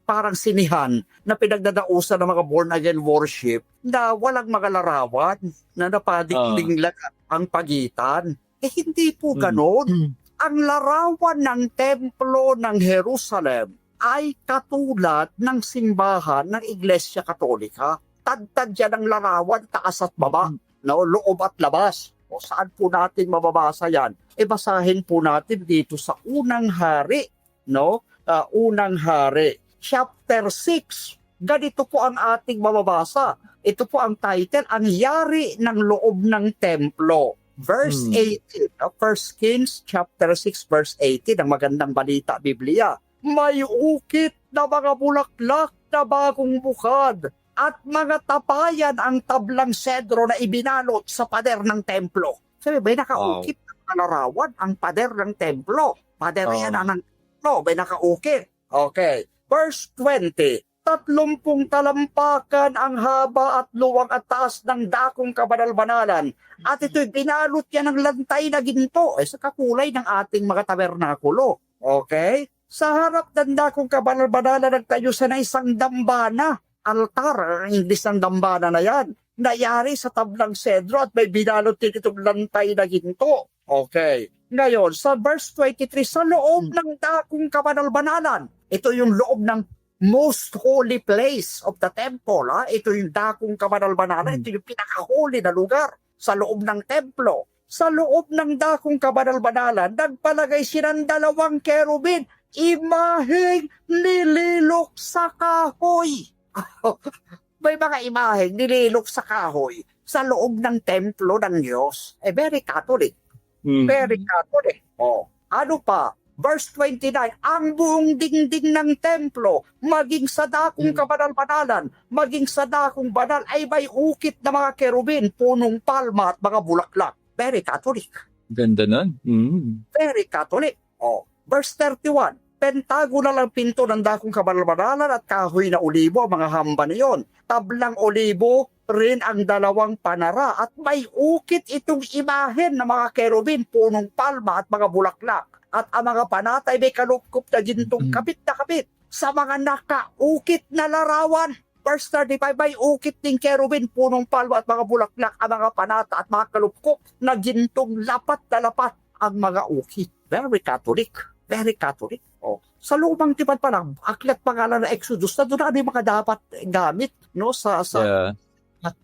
parang sinihan na pinagdadausan ng mga born-again worship na walang mga larawan na napadikling lang ang pagitan. Hindi po ganon. Ang larawan ng templo ng Jerusalem ay katulad ng simbahan ng Iglesia Katolika. Tad-tad yan ang larawan, taas at baba, loob at labas. O saan po natin mababasa yan? Basahin po natin dito sa Unang Hari, Unang Hari, chapter 6. Ganito po ang ating mababasa. Ito po ang title, Ang Yari ng Loob ng Templo. Verse 18, 1 Kings chapter 6 verse 18, ang magandang balita Biblia. May ukit na mga bulaklak na bagong bukad at mga tapayan ang tablang sedro na ibinalot sa pader ng templo. Sabi ba, nakaukit ng larawan ang pader ng templo. Pader yan ang templo, may nakaukit. Okay. Verse 20. 30 talampakan ang haba at luwang at taas ng dakong kabanal-banalan. At ito'y binalot niya ng lantay na ginto sa kakulay ng ating mga tabernakulo. Okay? Sa harap ng dakong kabanal-banalan nagtayo sa na isang dambana. Altar, ang English ng dambana na yan. Nayari sa tablang sedro at may binalot din itong lantay na ginto. Okay. Ngayon, sa verse 23, sa loob ng dakong kabanal-banalan, ito yung loob ng most holy place of the temple. Ito yung dakong kabanal-banalan. Ito yung pinaka-holy na lugar sa loob ng templo. Sa loob ng dakong kabanal-banalan, nagpalagay siya ng 2 kerubin, imaheng nililok sa kahoy. May mga imaheng nililok sa kahoy sa loob ng templo ng Diyos. Very Catholic. Very Catholic. Ano pa? Verse 29, ang buong dingding ng templo, maging sa dakong kabanal-banalan, maging sa dakong banal, ay may ukit na mga kerubin, punong palma at mga bulaklak. Very Catholic. Ganda nun. Very Catholic. Verse 31, pentagonal ang pinto ng dakong kabanal-banalan at kahoy na olibo ang mga hamba niyon. Tablang olibo rin ang 2 panara at may ukit itong imahen ng mga kerubin, punong palma at mga bulaklak. At ang mga panatay may kalupkup na gintong kapit na kapit sa mga nakaukit na larawan. Verse 35, may ukit ng kerubin, punong palma at mga bulaklak ang mga panata at mga kalupkup na gintong lapat na lapat ang mga ukit. Very Catholic. Very Catholic. Sa lumang tipan pa lang, aklat pangalan na Exodus, na doon na yung mga dapat gamit sa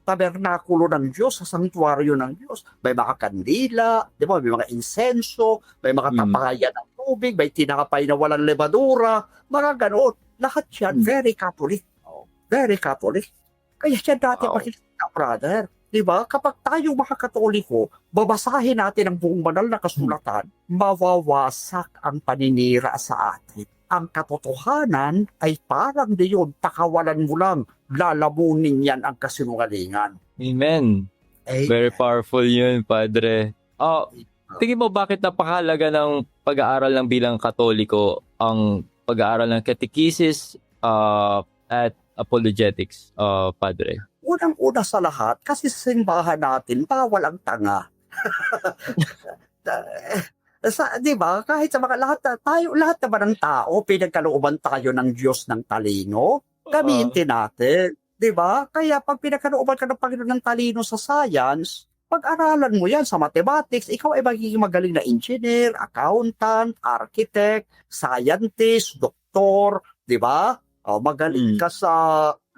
tabernakulo ng Diyos, sa sanktuaryo ng Diyos. May mga kandila, di ba? May mga insenso, may mga tapayan ng tubig, may tinakapay na walang lebadura, mga ganoon. Lahat yan, very Catholic. Very Catholic. Kaya siya dati pakikita, brother. Di ba? Kapag tayo mga Katoliko, babasahin natin ang buong banal na kasulatan, mawawasak ang paninira sa atin. Ang katotohanan ay parang diyon, pakawalan mo lang, lalamunin yan ang kasinungalingan. Amen. Very powerful yun, Padre. Tingin mo bakit napakahalaga ng pag-aaral ng bilang Katoliko ang pag-aaral ng catechesis at apologetics, Padre? Unang-una sa lahat, kasi sa simbahan natin, bawal ang tanga. Di ba? Kahit sa mga lahat naman ng tao, pinagkalooban tayo ng Diyos ng talino, gamitin natin. Di ba? Kaya pag pinagkalooban ka ng Panginoon ng talino sa science, pag-aralan mo yan sa mathematics, ikaw ay magiging magaling na engineer, accountant, architect, scientist, doktor, di ba? Magaling ka sa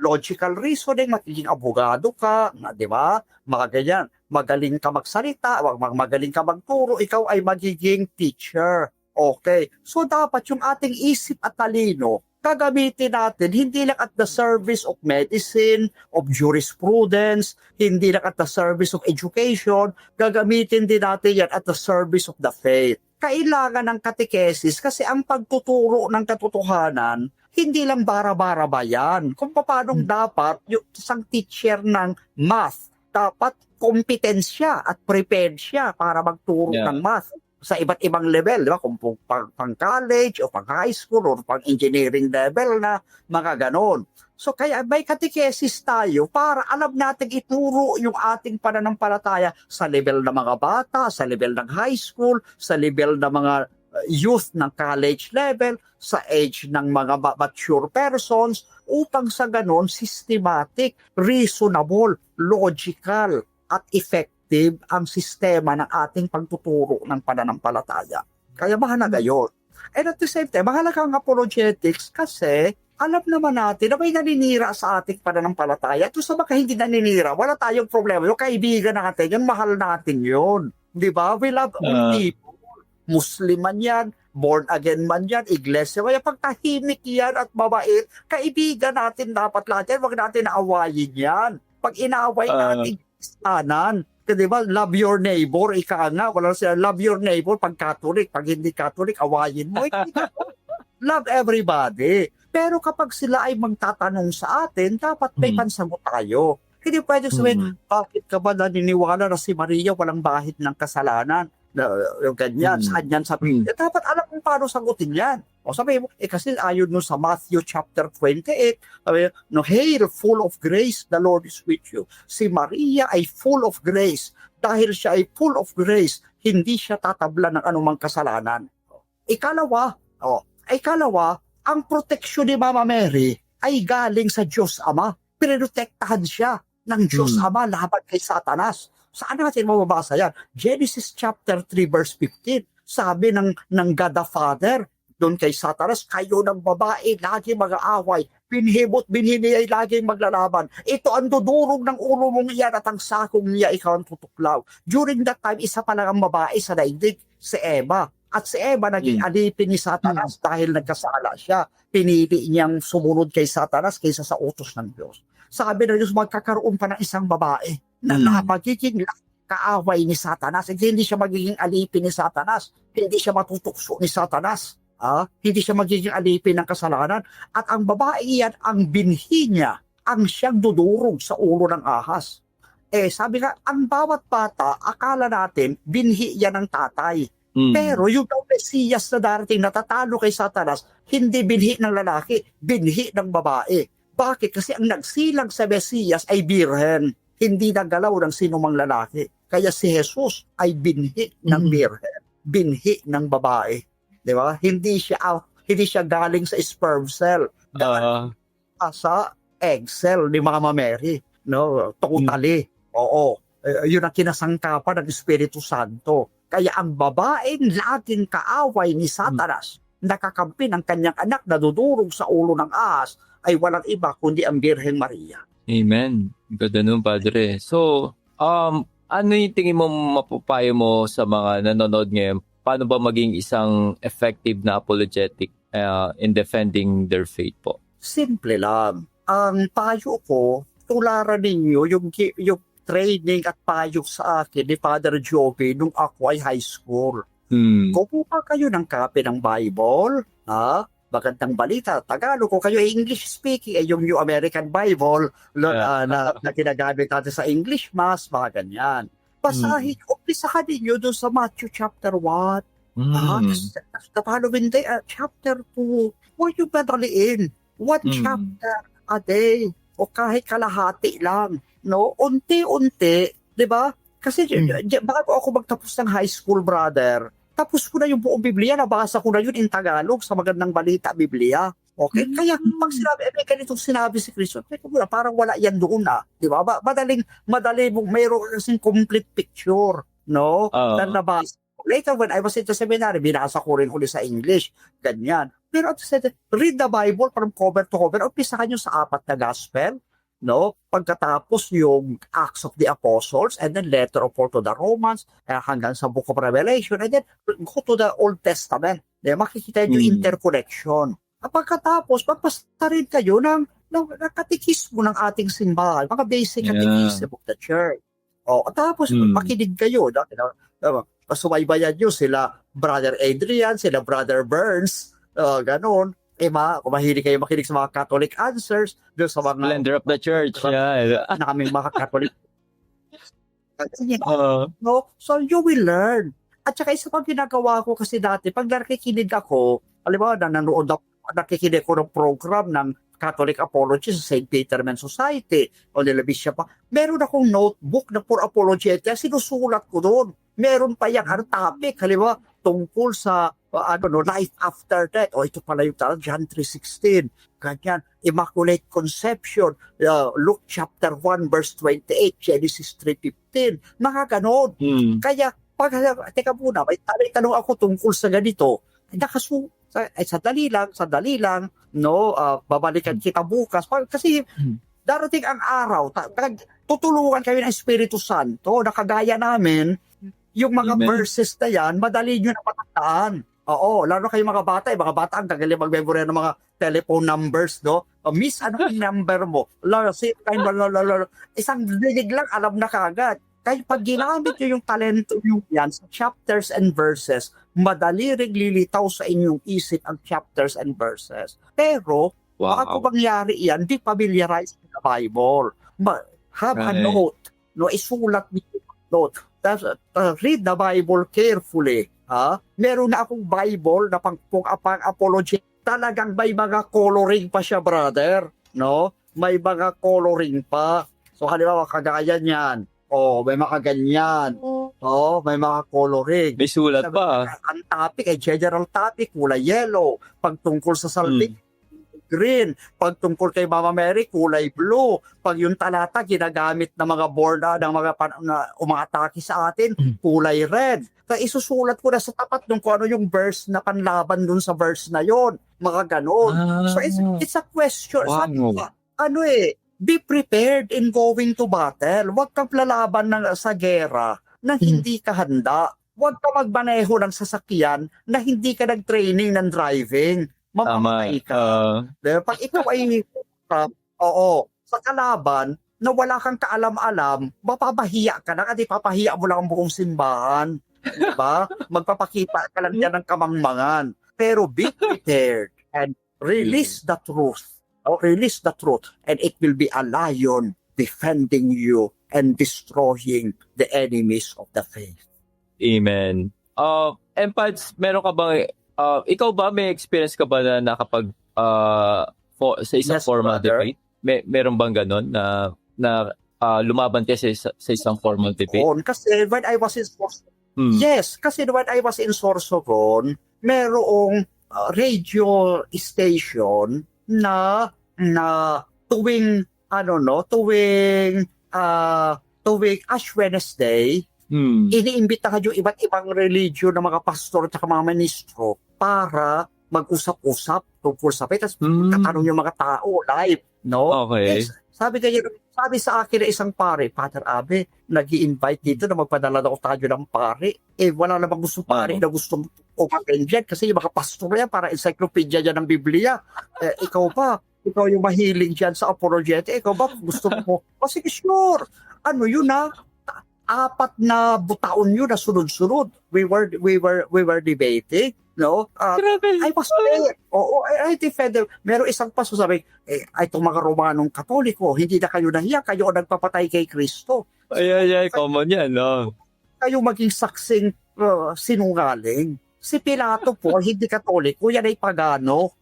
logical reasoning, magiging abogado ka, di ba? Mga ganyan. Magaling ka magsalita, magaling ka magturo, ikaw ay magiging teacher. Okay. So dapat yung ating isip at talino, gagamitin natin hindi lang at the service of medicine, of jurisprudence, hindi lang at the service of education, gagamitin din natin yan at the service of the faith. Kailangan ng catechesis kasi ang pagtuturo ng katotohanan, hindi lang bara-bara ba yan? Kung paano dapat yung isang teacher ng math, dapat kompetensya at prepared siya para magturo ng math sa iba't ibang level, di ba? Kung pang college o pang high school o pang engineering level na mga ganon. So kaya may catechesis tayo para alam natin ituro yung ating pananampalataya sa level ng mga bata, sa level ng high school, sa level ng mga youth ng college level, sa age ng mga mature persons, upang sa ganon systematic, reasonable, logical, at effective ang sistema ng ating pagtuturo ng pananampalataya. Kaya mahalaga yun. And at the same time, mahalaga ang apologetics kasi alam naman natin na may naninira sa ating pananampalataya. Ito sa mga hindi naninira, wala tayong problema. Yung kaibigan natin, yung mahal natin yun. Di ba? We love all people. Muslim man yan, born again man yan, iglesia man yan. Pag tahimik yan at mabait, kaibigan natin dapat lahat yan. Huwag natin naawayin yan. Pag inaaway natin, kanan. Di ba? Love your neighbor, ika nga. Wala sila, love your neighbor pag Catholic. Pag hindi Catholic, awayin mo. Love everybody. Pero kapag sila ay magtatanong sa atin, dapat may pansagot tayo. Hindi pwede sabihin, bakit ka ba naniniwala na si Maria walang bahid ng kasalanan? Ganyan, saan yan sabihin. Dapat alam kung paano sagutin yan. O sabi mo, kasi ayon nun sa Matthew chapter 28, sabi, no, Hail, full of grace, the Lord is with you. Si Maria ay full of grace. Dahil siya ay full of grace, hindi siya tatablan ng anumang kasalanan. Ikalawa, ang proteksyon ni Mama Mary ay galing sa Diyos Ama. Pinotektahan siya ng Diyos Ama laban kay Satanas. Saan natin mababasa yan? Genesis chapter 3 verse 15. Sabi ng God the Father, doon kay Satanas, kayo ng babae, lagi mag-aaway. Binhibot, binhini ay laging maglalaban. Ito ang dudurog ng ulo mong iyan at ang sakong niya, ikaw ang tutuklaw. During that time, isa pa lang ang babae sa daigdig, si Eva. At si Eva naging alipin ni Satanas dahil nagkasala siya. Pinili niyang sumunod kay Satanas kaysa sa utos ng Diyos. Sabi ng Diyos, magkakaroon pa ng isang babae na magiging kaaway ni Satanas. Hindi siya magiging alipin ni Satanas. Hindi siya matutukso ni Satanas. Hindi siya magiging alipin ng kasalanan. At ang babae yan, ang binhi niya, ang siyang dudurog sa ulo ng ahas. Sabi nga, ang bawat bata, akala natin, binhi yan ng tatay. Pero yung Mesiyas na darating natatalo kay Satanas, hindi binhi ng lalaki, binhi ng babae. Bakit? Kasi ang nagsilang sa Mesiyas ay birhen, hindi nagalaw ng sinumang lalaki. Kaya si Jesus ay binhi ng birhen, binhi ng babae. Di ba? Hindi siya galing sa sperm cell, galing sa egg cell ni Mama Mary. No, totally. Oo. Yun ang kinasangkapan ng Espiritu Santo. Kaya ang babaeng laging kaaway ni Satanas, nakakampi ng kanyang anak na dudurog sa ulo ng ahas, ay walang iba kundi ang Birhen Maria. Amen. Ganda nun, Padre. So, ano yung tingin mo mapupayo mo sa mga nanonood ngayon? Paano ba maging isang effective na apologetic in defending their faith po? Simple lang. Ang payo ko, tularan ninyo yung training at payo sa akin ni Father Joby nung ako ay high school. Kumuha kayo ng copy ng Bible, magandang balita, Tagalog, kung kayo ay English speaking, yung New American Bible na ginagamit natin sa English Mass, mga ganyan. Basahin, umpisahan ninyo doon sa Matthew chapter 1. The following day, chapter 2. Huwag yung madaliin. One chapter a day. O kahit kalahati lang. No, unti-unti, 'di ba? Kasi bago ako magtapos ng high school, brother, tapos ko na yung buong Biblia, nabasa ko na yun in Tagalog sa Magandang Balita Biblia. Okay? Kaya pag sinabi, ganitong sinabi si Kristo, parang wala yan doon 'di ba? Madali mong mayroon kasing complete picture, no? Na nabasa. Later when I was in the seminary, binasa ko rin ulit sa English, ganyan. Pero at the read the Bible from cover to cover, umpisahan nyo sa 4 na gospel, no? Pagkatapos yung Acts of the Apostles, and then letter of Paul to the Romans, hanggang sa Book of Revelation, and then go to the Old Testament. Makikita nyo interconnection. At pagkatapos, magpasta rin kayo ng katikismo ng ating simbahan, mga basic catechism of the church. At tapos, makinig kayo. Pasubaybayan nyo sila Brother Adrian, sila Brother Burns, ganon. Kung mahilig kayo makinig sa mga Catholic answers, doon sa mga Blender of the Church. Na kaming mga Catholic. No? So you will learn. At saka isa pang ginagawa ko kasi dati, pag nakikinig ako, alam mo, nakikinig ko ng program ng Catholic Apology sa St. Peter Men Society o nila Bishop pa. Meron akong notebook na for apologetic, sinusulat ko doon. Meron pa yung topic, halimbawa, tungkol sa life after death. Ito pala yung John 3:16. Ganyan, Immaculate Conception, Luke chapter 1 verse 28, Genesis 3:15. Mga ganon. Kaya, teka muna, may tanong ako tungkol sa ganito. Sandali lang, no, babalikan kita bukas. Kasi, darating ang araw, tutulungan kayo ng Espiritu Santo, na kagaya namin, yung mga verses na yan, madali nyo na patandaan. Oo, lalo kayo mga bata ang gagaling mag-memorya ng mga telephone numbers, no? Miss, ano yung number mo? Isang dinig lang, alam na kagad. Kaya pag ginamit nyo yung talento nyo yan sa chapters and verses, madali rin lilitaw sa inyong isip ang chapters and verses. Pero, baka kung mangyari yan, di familiarize with the Bible. Have a note, no? Isulat nyo yung note. Read the Bible carefully. Meron na akong Bible na pang apology. Talagang may mga coloring pa siya, brother. No? May mga coloring pa. So, halimbawa, kagaya niyan. May mga ganyan. May mga coloring. May sulat pa. Ang topic ay general topic, kulay yellow. Pag tungkol sa salpik, green. Pag tungkol kay Mama Mary, kulay blue. Pag yung talata, ginagamit ng mga borda, ng mga na umatake sa atin, kulay red. Kaya isusulat ko na sa tapat nung kung ano yung verse na panlaban dun sa verse na yon. Mga ganon. So it's a question. Wow. Sabi ko, be prepared in going to battle. Huwag kang lalaban sa gera na hindi ka handa. Huwag ka magmaneho ng sasakyan na hindi ka nag-training ng driving. Mamamatay ka. Pag ikaw ay sa kalaban na wala kang kaalam-alam, mapapahiya ka na kasi papahiya mo lang ang buong simbahan. Diba? Magpapakita ka lang yan ng kamangmangan. Pero be prepared and release the truth. Release the truth and it will be a lion defending you and destroying the enemies of the faith. Amen. Empads, meron ka bang ikaw ba, may experience ka ba na nakapag sa isang formal debate? Meron bang ganon na lumaban ka sa isang formal debate? Kasi when I was in Yes, kasi when I was in Sorsogon, merong radio station na tuwing Ash Wednesday, iniimbitahan yung iba't ibang religion ng mga pastor at mga ministro para mag-usap-usap tungkol sa faith. Tapos tatanong yung mga tao live, no? Okay. Yes. Sabi sa akin na isang pare, Father Abe, nag-i-invite dito na magpadala daw tayo ng pare. Wala namang gusto pare na gusto umakin dyan kasi yung mga pastor yan para encyclopedia dyan ng Biblia. Ikaw yung mahiling dyan sa apologetic. Ikaw ba gusto mo? Sige, sure. Ano yun 4 na taon yun na sunod-sunod. We were debating, no? I was there. I defended. Meron isang paso sabi, itong mga Romanong Katoliko, hindi na kayo nahiya, kayo ang nagpapatay kay Kristo. Ay, common yan, no? Kayo maging saksing sinungaling. Si Pilato po, hindi Katoliko, yan ay pagano.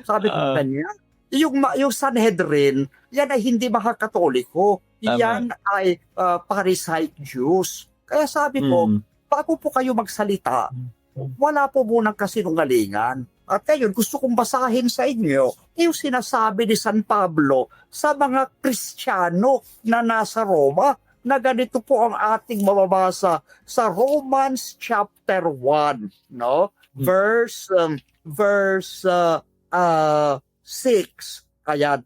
Sabi ko kanya. Yung Sanhedrin, yan ay hindi mga Katoliko. Yan ay Pharisaic Jews. Kaya sabi ko, bago po kayo magsalita, wala po munang kasinungalingan. At ngayon, gusto kong basahin sa inyo yung sinasabi ni San Pablo sa mga Kristiyano na nasa Roma, na ganito po ang ating mababasa sa Romans chapter 1, no? Verse 6, kaya 8,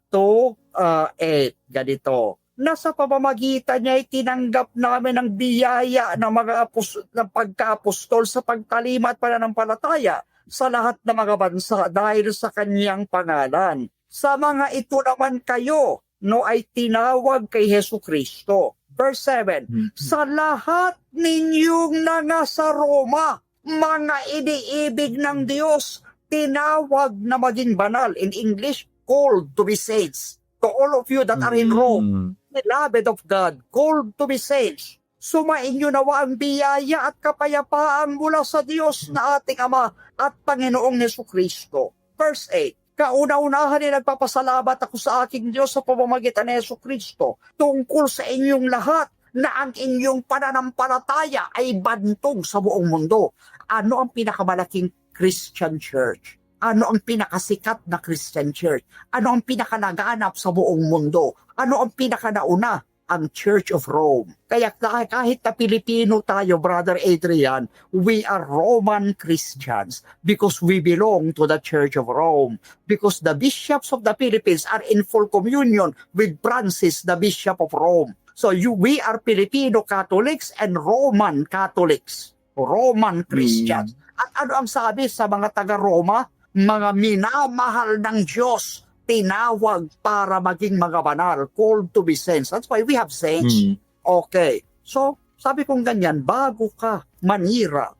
ganito. Nasa pamamagitan niya ay tinanggap namin ang biyaya ng mga ng pagka-apostol sa pagtalima at pananampalataya sa lahat ng mga bansa dahil sa kanyang pangalan. Sa mga ito naman kayo, ay tinawag kay Jesucristo. Verse 7, sa lahat ninyong nasa Roma, mga iniibig ng Diyos, tinawag na maging banal. In English, called to be saints. To all of you that are in Rome, beloved of God, called to be saints. Sumainyo nawa ang biyaya at kapayapaan mula sa Diyos na ating Ama at Panginoong Jesucristo. Verse 8, kauna-unahan ay nagpapasalamat ako sa aking Diyos sa pamamagitan ni Jesucristo tungkol sa inyong lahat na ang inyong pananampalataya ay bantog sa buong mundo. Ano ang pinakamalaking Christian church? Ano ang pinakasikat na Christian church? Ano ang pinakanaganap sa buong mundo? Ano ang pinakanauna? Ang Church of Rome. Kaya kahit na Pilipino tayo, Brother Adrian, we are Roman Christians because we belong to the Church of Rome. Because the bishops of the Philippines are in full communion with Francis, the Bishop of Rome. So we are Filipino Catholics and Roman Catholics. Roman Christians. At ano ang sabi sa mga taga-Roma? Mga minamahal ng Diyos, tinawag para maging mga banal, called to be saints. That's why we have saints. Okay. So, sabi kong ganyan, bago ka manira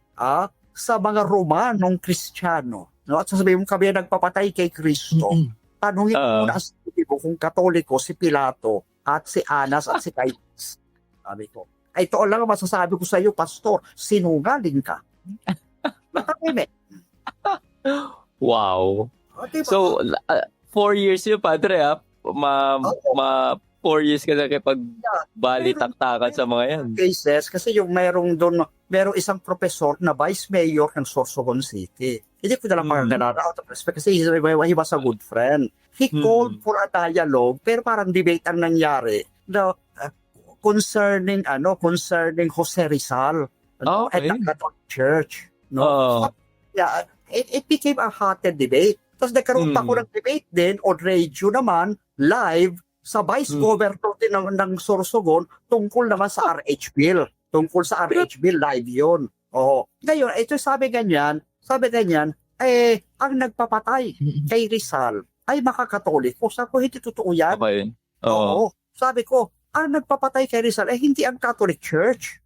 sa mga Romanong Kristiyano, no? At sasabihin mo kami nagpapatay kay Kristo, tanungin mo na kung Katoliko, si Pilato, at si Anas, at si Caiaphas. Sabi ko, ito lang ang masasabi ko sa iyo, Pastor, sinungaling ka. Matahimik. Wow. O, diba? So, 4 years yun, Padre, ha? Oo. 4 years ka na balitaktakan sa mga yan. Cases, kasi yung merong isang professor na vice mayor ng Sorsogon City. Hindi ko na lang pagkakalala out of respect kasi he was a good friend. He called for a dialogue, pero parang debate ang nangyari na concerning Jose Rizal, at the Catholic Church, no? Yeah, it became a heated debate. Tapos nagkaroon pa ako ng debate din on radio naman, live, sa vice governor din ng Sorsogon tungkol naman sa RH bill. Tungkol sa RH bill, live yun. Oo. Ngayon, ito sabi ganyan, ang nagpapatay kay Rizal ay makakatoliko. Sabi ko, hindi totoo yan. Okay. Oo. Sabi ko, ang nagpapatay kay Rizal ay hindi ang Catholic Church.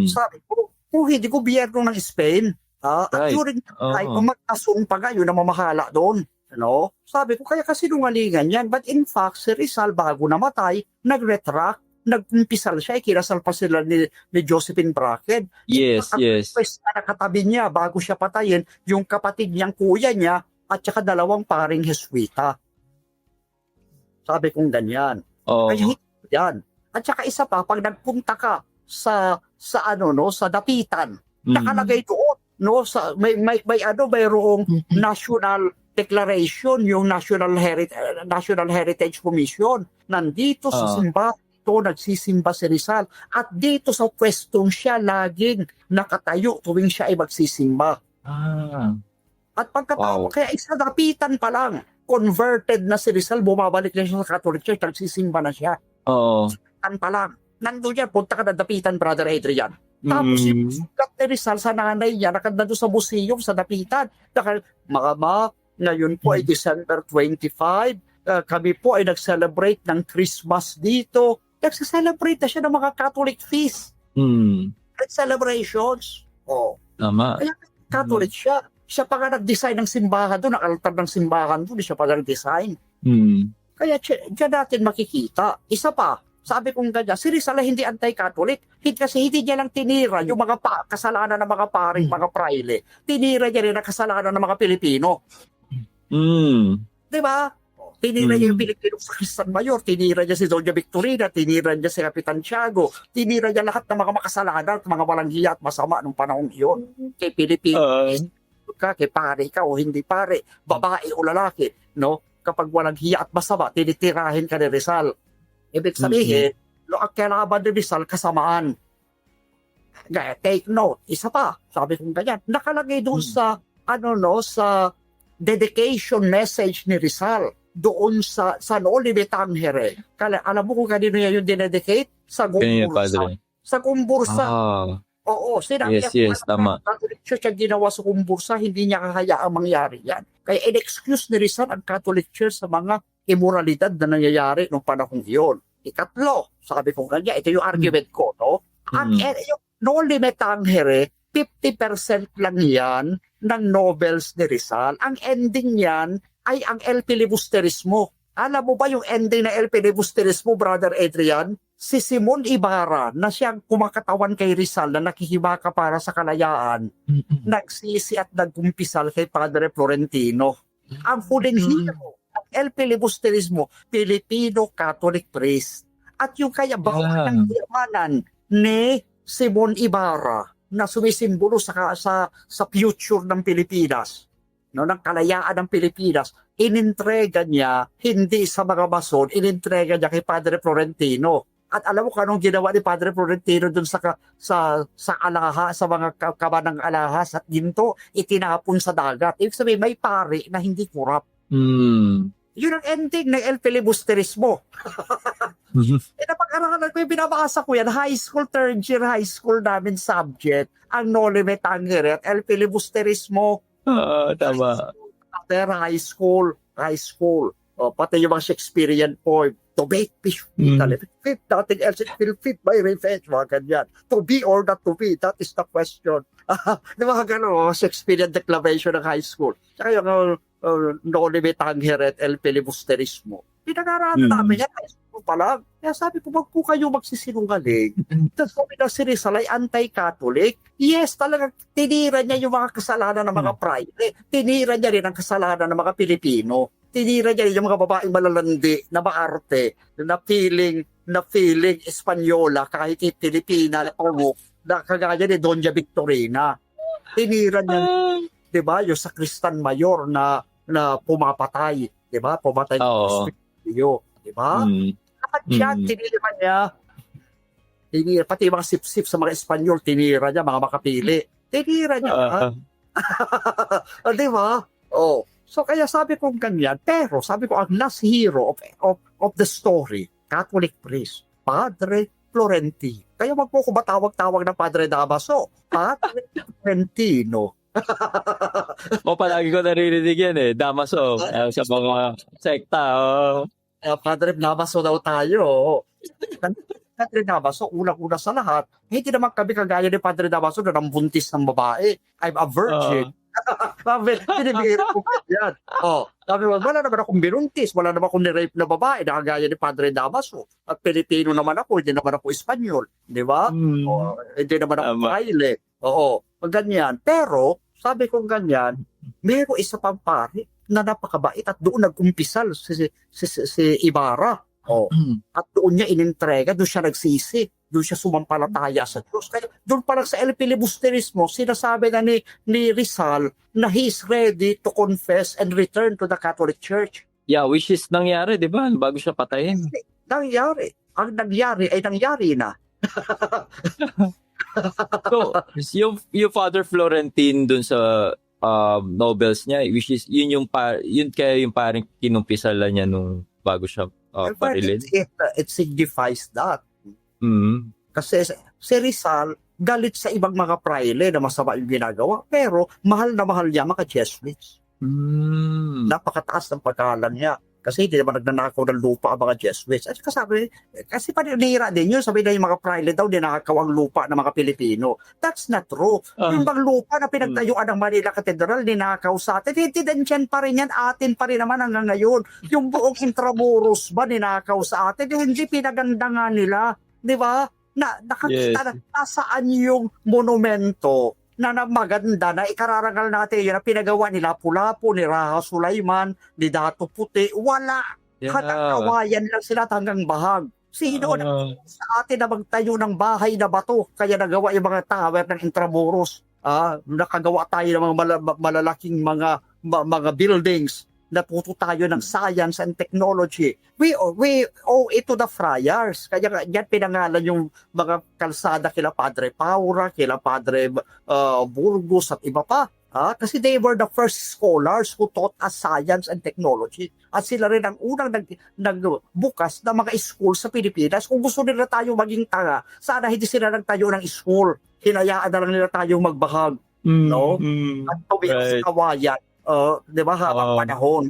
Sabi ko, kung hindi gobyerno ng Spain, at during time, mag-asun pa nga yun na mamahala doon. No? Sabi ko, kaya kasinungalingan yan. But in fact, si Rizal, bago namatay, nag-retract, nagkumpisal siya, kinasal pa sila ni Josephine Bracken. Yes. Na nakatabi niya, bago siya patayin, yung kapatid niyang kuya niya, at saka 2 paring Heswita. Sabi kong ganyan. Kaya yan. At saka isa pa, pag nagpunta ka sa dapitan, nakalagay doon, no, sa mayroong national declaration, yung National Heritage Commission. Nandito sa simbahan ito, nagsisimba si Rizal. At dito sa pwestong siya laging nakatayo tuwing siya ay magsisimba. At pagkatapos, kaya isa dapitan pa lang, converted na si Rizal, bumabalik na siya sa Catholic Church, nagsisimba na siya. Dapitan pa lang. Nandun yan, punta ka na dapitan, Brother Adrian. Tapos yung sugat ni Rizal sa nanay niya, nakandado sa museum, sa dapitan. Ngayon po ay December 25. Kami po ay nag-celebrate ng Christmas dito. Nag-celebrate na siya ng mga Catholic feast. Celebrations. Tama. Kaya Catholic siya. Siya pa nga nag-design ng simbahan doon, ng altar ng simbahan doon, siya pa nga nag-design. Kaya dyan natin makikita. Isa pa, sabi kong ganyan, si Rizal hindi anti-Catholic. Kasi hindi niya lang tinira yung mga kasalanan ng mga paring, mga praile. Tinira niya rin ang kasalanan ng mga Pilipino. Diba? Tinira niya yung Pilipino sa Cristian Mayor, tinira niya si Doña Victorina, tinira niya si Kapitan Tiago, tinira niya lahat ng mga makasalanan at mga walang hiya at masama nung panahon iyon. Kay Pilipino, kay pare ka o hindi pare, babae o lalaki, no? Kapag walang hiya at masama, tinitirahin ka ni Rizal. Ibig sabihin, ang kalaban ni Rizal, kasamaan. Take note, isa pa, sabi kong ganyan, nakalagay doon sa dedication message ni Rizal doon sa Noli Me Tangere. Alam mo kung kanino yan yung dinedicate? Sa Gumbursa. Sa Gumbursa. Oo, yes, tama. Catholic Church ang ginawa sa Gumbursa, hindi niya kahayaang mangyari yan. Kaya in-excuse ni Rizal ang Catholic Church sa mga immoralidad na nangyayari noong panahon iyon. Ikatlo, sabi ko ganyan, ito yung argument ko, no? Yung Noli Me Tangere, 50% lang yan ng novels ni Rizal. Ang ending niyan ay ang El Filibusterismo. Alam mo ba yung ending na El Filibusterismo, Brother Adrian? Si Simon Ibarra, na siyang kumakatawan kay Rizal na nakihibaka para sa kalayaan, nagsisi at nagkumpisal kay Padre Florentino. Ang huling hero ng El Filibusterismo, Filipino Catholic priest. At yung kaya bawal ng kiyamanan ni Simon Ibarra na sumisimbolo sa future ng Pilipinas, no, ng kalayaan ng Pilipinas, inintrega niya hindi sa mga mason, inintrega niya kay Padre Florentino. At alam mo kung anong ginawa ni Padre Florentino dun sa alahas, sa mga kabanang alahas at ginto, itinapon sa dagat. Ibig sabihin, may pari na hindi kurap. Yun ang ending ng El Filibusterismo. Napag-aralan ko yung binabasa ko yan, third year high school namin subject, ang Noli Me Tangere at El Filibusterismo. Tama. High school. Pati yung mga Shakespearean poem, to make peace fit, nothing else it will fit my revenge, mga ganyan. To be or not to be, that is the question. Di ba gano'n, Shakespearean declamation ng high school. Tsaka yung Noli Me Tangere at El Filibusterismo. Pinag-aralan namin yan, high school. ko pa lang. Kaya sabi ko, wag po kayo magsisinungaling. Tapos sabi na si Rizal ay anti-Catholic. Yes, talagang tinira niya yung mga kasalanan ng mga praile. Tinira niya rin ang kasalanan ng mga Pilipino. Tinira niya rin yung mga babaeng malalandi na maarte, na feeling Espanyola kahit Pilipina na kagaya ni Doña Victorina. Tinira niya, di ba, yung sakristan mayor na pumapatay, di ba? Pumatay Oo. yung di ba? Lahat yan, tinira niya. Pati mga sip-sip sa mga Espanyol, tinira niya, mga makapili. Tinira niya. Di ba? Oh. So kaya sabi ko ganyan, pero sabi ko ang last hero of the story, Catholic priest, Padre Florentino. Kaya wag po ko matawag-tawag na Padre Damaso, Padre Florentino. Palagi ko naririnig yan eh. Damaso. Sa mga sekta. Padre Damaso daw tayo. Padre Damaso, unang-una sa lahat, hindi naman kami kagaya ni Padre Damaso na nambuntis ng babae. I'm a virgin. Pinibigyan ko yan. Sabi mo, wala naman akong binuntis, wala naman akong nirape na babae na kagaya ni Padre Damaso. At Pilipino naman ako, hindi naman ako Espanyol. Di ba? Hindi naman ako Fraile. Oo, ganyan. Pero, sabi ko ganyan, meron isa pang pare na napakabait at doon nag-umpisal si Ibarra. At doon niya inintrega, doon siya nagsisi, doon siya sumampalataya sa Diyos. Kaya doon parang sa El Filibusterismo, sinasabi na ni Rizal na he is ready to confess and return to the Catholic Church. Yeah, which is nangyari, di ba? Bago siya patayin. Nangyari. Ang nangyari ay nangyari na. So, yung Father Florentine dun sa novels niya, which is yun kaya yung parang kinumpisalan niya nung bago siya parilin. It signifies that. Kasi si Rizal galit sa ibang mga praile na masama yung ginagawa, pero mahal na mahal niya mga Jesuits. Napakataas ng pagkalan niya. Kasi hindi naman nagnanakaw ng lupa ang mga Jesuits. At kasi paninira din yun. Sabi na yung mga praile daw, ninakaw ang lupa ng mga Pilipino. That's not true. Yung bang lupa na pinagtayuan ng Manila Cathedral, ninakaw sa atin. Hindi din yan pa rin yan. Atin pa rin naman hanggang ngayon. Yung buong Intramuros ba, ninakaw sa atin? Hindi pinaganda nga nila. Di ba? Nakakita na nasaan yung monumento na maganda na ikararangal natin yun na pinagawa ni Lapu-Lapu, ni Raha Sulaiman, ni Dato Puti. Wala. Kawayan lang sila hanggang bahag. Sino sa atin na magtayo ng bahay na bato kaya nagawa yung mga tower ng Intramuros? Nakagawa tayo ng mga malalaking mga buildings. Natuto tayo ng science and technology. We owe it to the friars. Kaya yan pinangalan yung mga kalsada kila Padre Paura, kila Padre Burgos at iba pa. Kasi they were the first scholars who taught us science and technology. At sila rin ang unang nagbukas na mga school sa Pilipinas. Kung gusto nila tayo maging tanga, sana hindi sila nagtayo ng school. Hinayaan na lang nila tayong magbahag. No? At tumira sa kawayan. Di ba, habang panahon.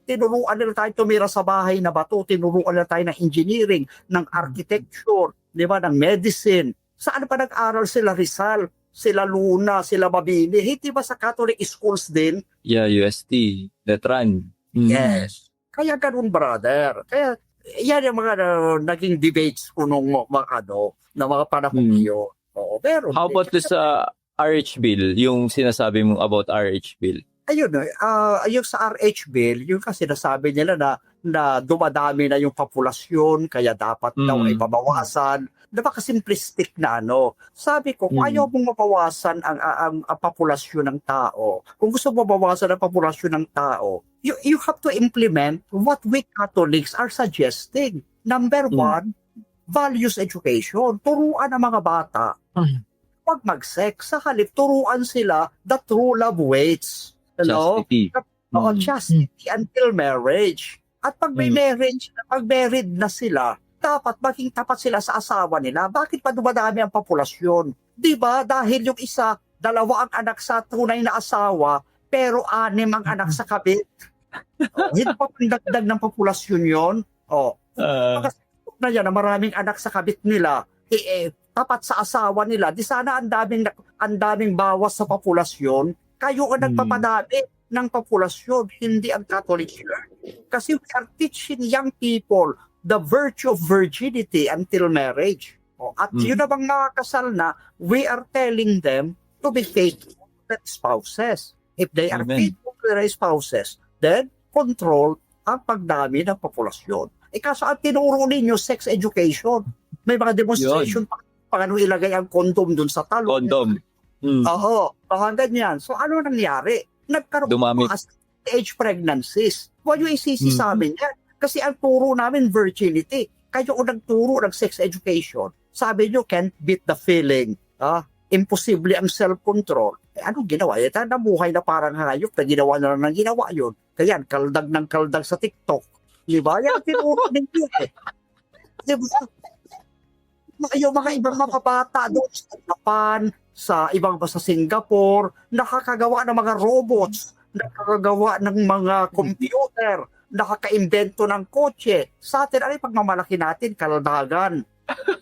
Tinuruan nila tayo tumira sa bahay na bato, tinuruan nila tayo ng engineering, ng architecture, di ba, ng medicine. Saan pa nag-aral sila Rizal, sila Luna, sila Mabini? Hindi ba sa Catholic schools din? Yeah, UST, Letran. Yes. Kaya ganun, brother. Kaya yan yung mga naging debates ko nung na mga panahon yun. Pero how about this RH bill, yung sinasabi mo about RH bill? Ayun, yung sa RH bill, yung kasi nasabi nila na dumadami na yung populasyon, kaya dapat daw ay pabawasan. Napaka-simplistic na Sabi ko, kung ayaw mong mabawasan ang populasyon ng tao, kung gusto mo mabawasan ang populasyon ng tao, you have to implement what we Catholics are suggesting. Number one, values education. Turuan ang mga bata. Pag mag-sex, sa halip, turuan sila the true love waits. Chastity. Chastity until marriage. At pag may marriage, pag married na sila, dapat maging tapat sila sa asawa nila. Bakit pa dumadami ang populasyon? Diba? Dahil yung isa, 2 ang anak sa tunay na asawa, pero 6 ang anak sa kabit. Hindi pa pindagdag ng populasyon yun. Kasi na yan, na maraming anak sa kabit nila, tapat sa asawa nila, di sana ang daming bawas sa populasyon. Kayo ang nagpapadami ng populasyon, hindi ang Catholic Church. Kasi we are teaching young people the virtue of virginity until marriage. At yun na bang nakakasal na, we are telling them to be faithful to their spouses. If they are Amen. faithful to their spouses, then control ang pagdami ng populasyon. Kaso ang tinuro ninyo, sex education. May mga demonstration pa paano ilagay ang condom dun sa talon. Condom. Oo, mga ganyan. So ano nangyari? Nagkaroon Dumami. ng age pregnancies. Huwag yung isisi sa amin yan. Kasi ang turo namin virginity. Kayo o nagturo ng sex education. Sabi nyo, can't beat the feeling. Imposible ang self-control. Anong ginawa? Namuhay na parang hayop na ginawa na lang ng ginawa yun. Kaya kaldag ng kaldag sa TikTok. Diba? Yan ang tinuro ninyo eh. Diba? Yung mga ibang mga bata doon sa Japan, sa ibang sa Singapore, nakakagawa ng mga robots, nakakagawa ng mga computer, nakaka-invento ng kotse. Sa atin, ano yung pagmamalaki natin? Kaldagan.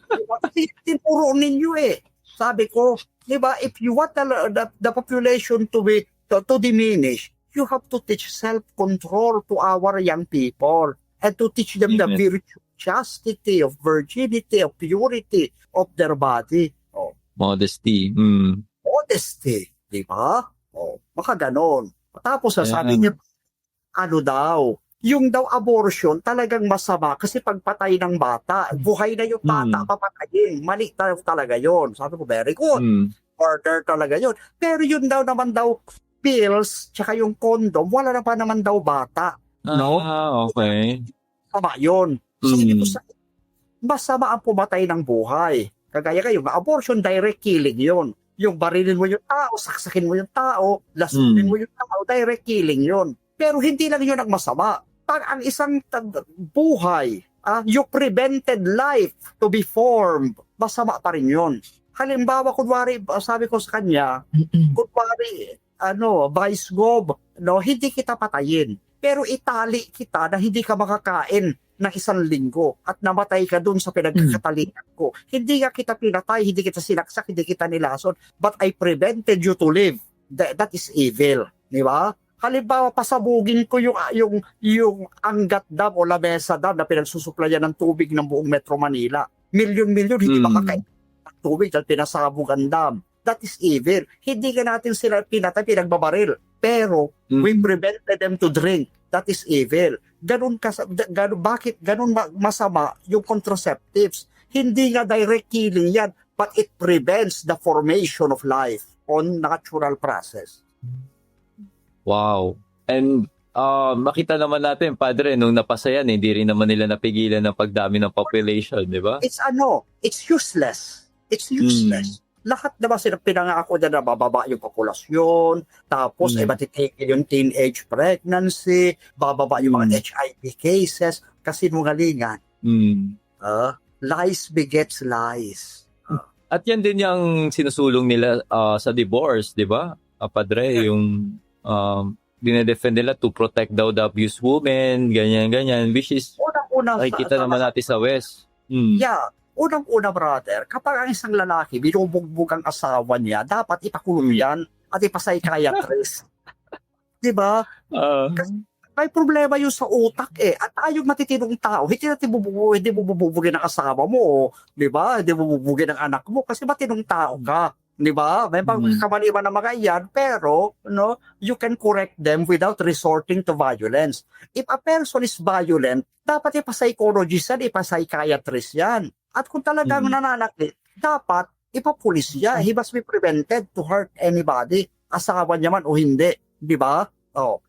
Diba? Kasi tinuro ninyo eh. Sabi ko, diba, if you want the population to diminish, you have to teach self-control to our young people and to teach them the virtue, chastity, of virginity, of purity of their body. Modesty. Modesty, di ba? Baka ganon. Tapos sabi niya, ano daw, yung daw abortion talagang masama kasi pagpatay ng bata, buhay na yung bata, papatayin. Mali talaga yon. Sabi ko, very good. Order talaga yon. Pero yun daw naman daw, pills, tsaka yung condom, wala na pa naman daw bata. No? Okay. Tama yun. So, masama ang pumatay ng buhay. Kagaya kayo, abortion, direct killing yun. Yung barilin mo yung tao, saksakin mo yung tao, lasunin mo yung tao, direct killing yun. Pero hindi lang yun ang masama. Pag ang isang buhay, you prevented life to be formed, masama pa rin yun. Halimbawa, kunwari, sabi ko sa kanya, kunwari, Vice Gov, hindi kita patayin. Pero itali kita na hindi ka makakain ng 1 linggo at namatay ka dun sa pinagkakatalian ko. Hindi ka kita pinatay, hindi kita sinaksak, hindi kita nilason, but I prevented you to live. That is evil. Di ba? Halimbawa, pasabugin ko yung Angat Dam o Lamesa Dam na pinagsusuplayan ng tubig ng buong Metro Manila. Milyon-milyon hindi makakain ng tubig dahil pinasabog ang dam. That is evil. Hindi ka natin sila pinatay, pinagbabaril. Pero we prevented them to drink. That is evil. Bakit ganun masama yung contraceptives? Hindi nga direct killing yan, but it prevents the formation of life on natural process. Wow. And makita naman natin, Padre, nung napasa yan, hindi rin naman nila napigilan ng pagdami ng population, di ba? It's useless. It's useless. Lahat naman sila pinangako na bababa yung populasyon, tapos matitigil yung teenage pregnancy, bababa yung mga HIV cases, kasi nungalingan. Lies begets lies. At yan din yung sinusulong nila sa divorce, di ba? Padre, yung dinedefend nila to protect daw the abused women, ganyan-ganyan, which is nakikita naman natin sa West. Yeah. Unang-una, brother, kapag ang isang lalaki binubugbog ang asawa niya, dapat ipakulong yan at ipasaykayatrist. Diba? Kasi may problema yun sa utak eh. At tayong matitinong tao, hindi natin bububugin ang asawa mo, diba? Hindi bububugin ang anak mo kasi matinong tao ka. Diba? May pagkamaliwan na mga yan, pero you can correct them without resorting to violence. If a person is violent, dapat ipapsychologist yan, ipapsychiatrist yan. At kung talagang nananakit, dapat ipapulis siya. He must be prevented to hurt anybody, asawa niya man o hindi. Di ba?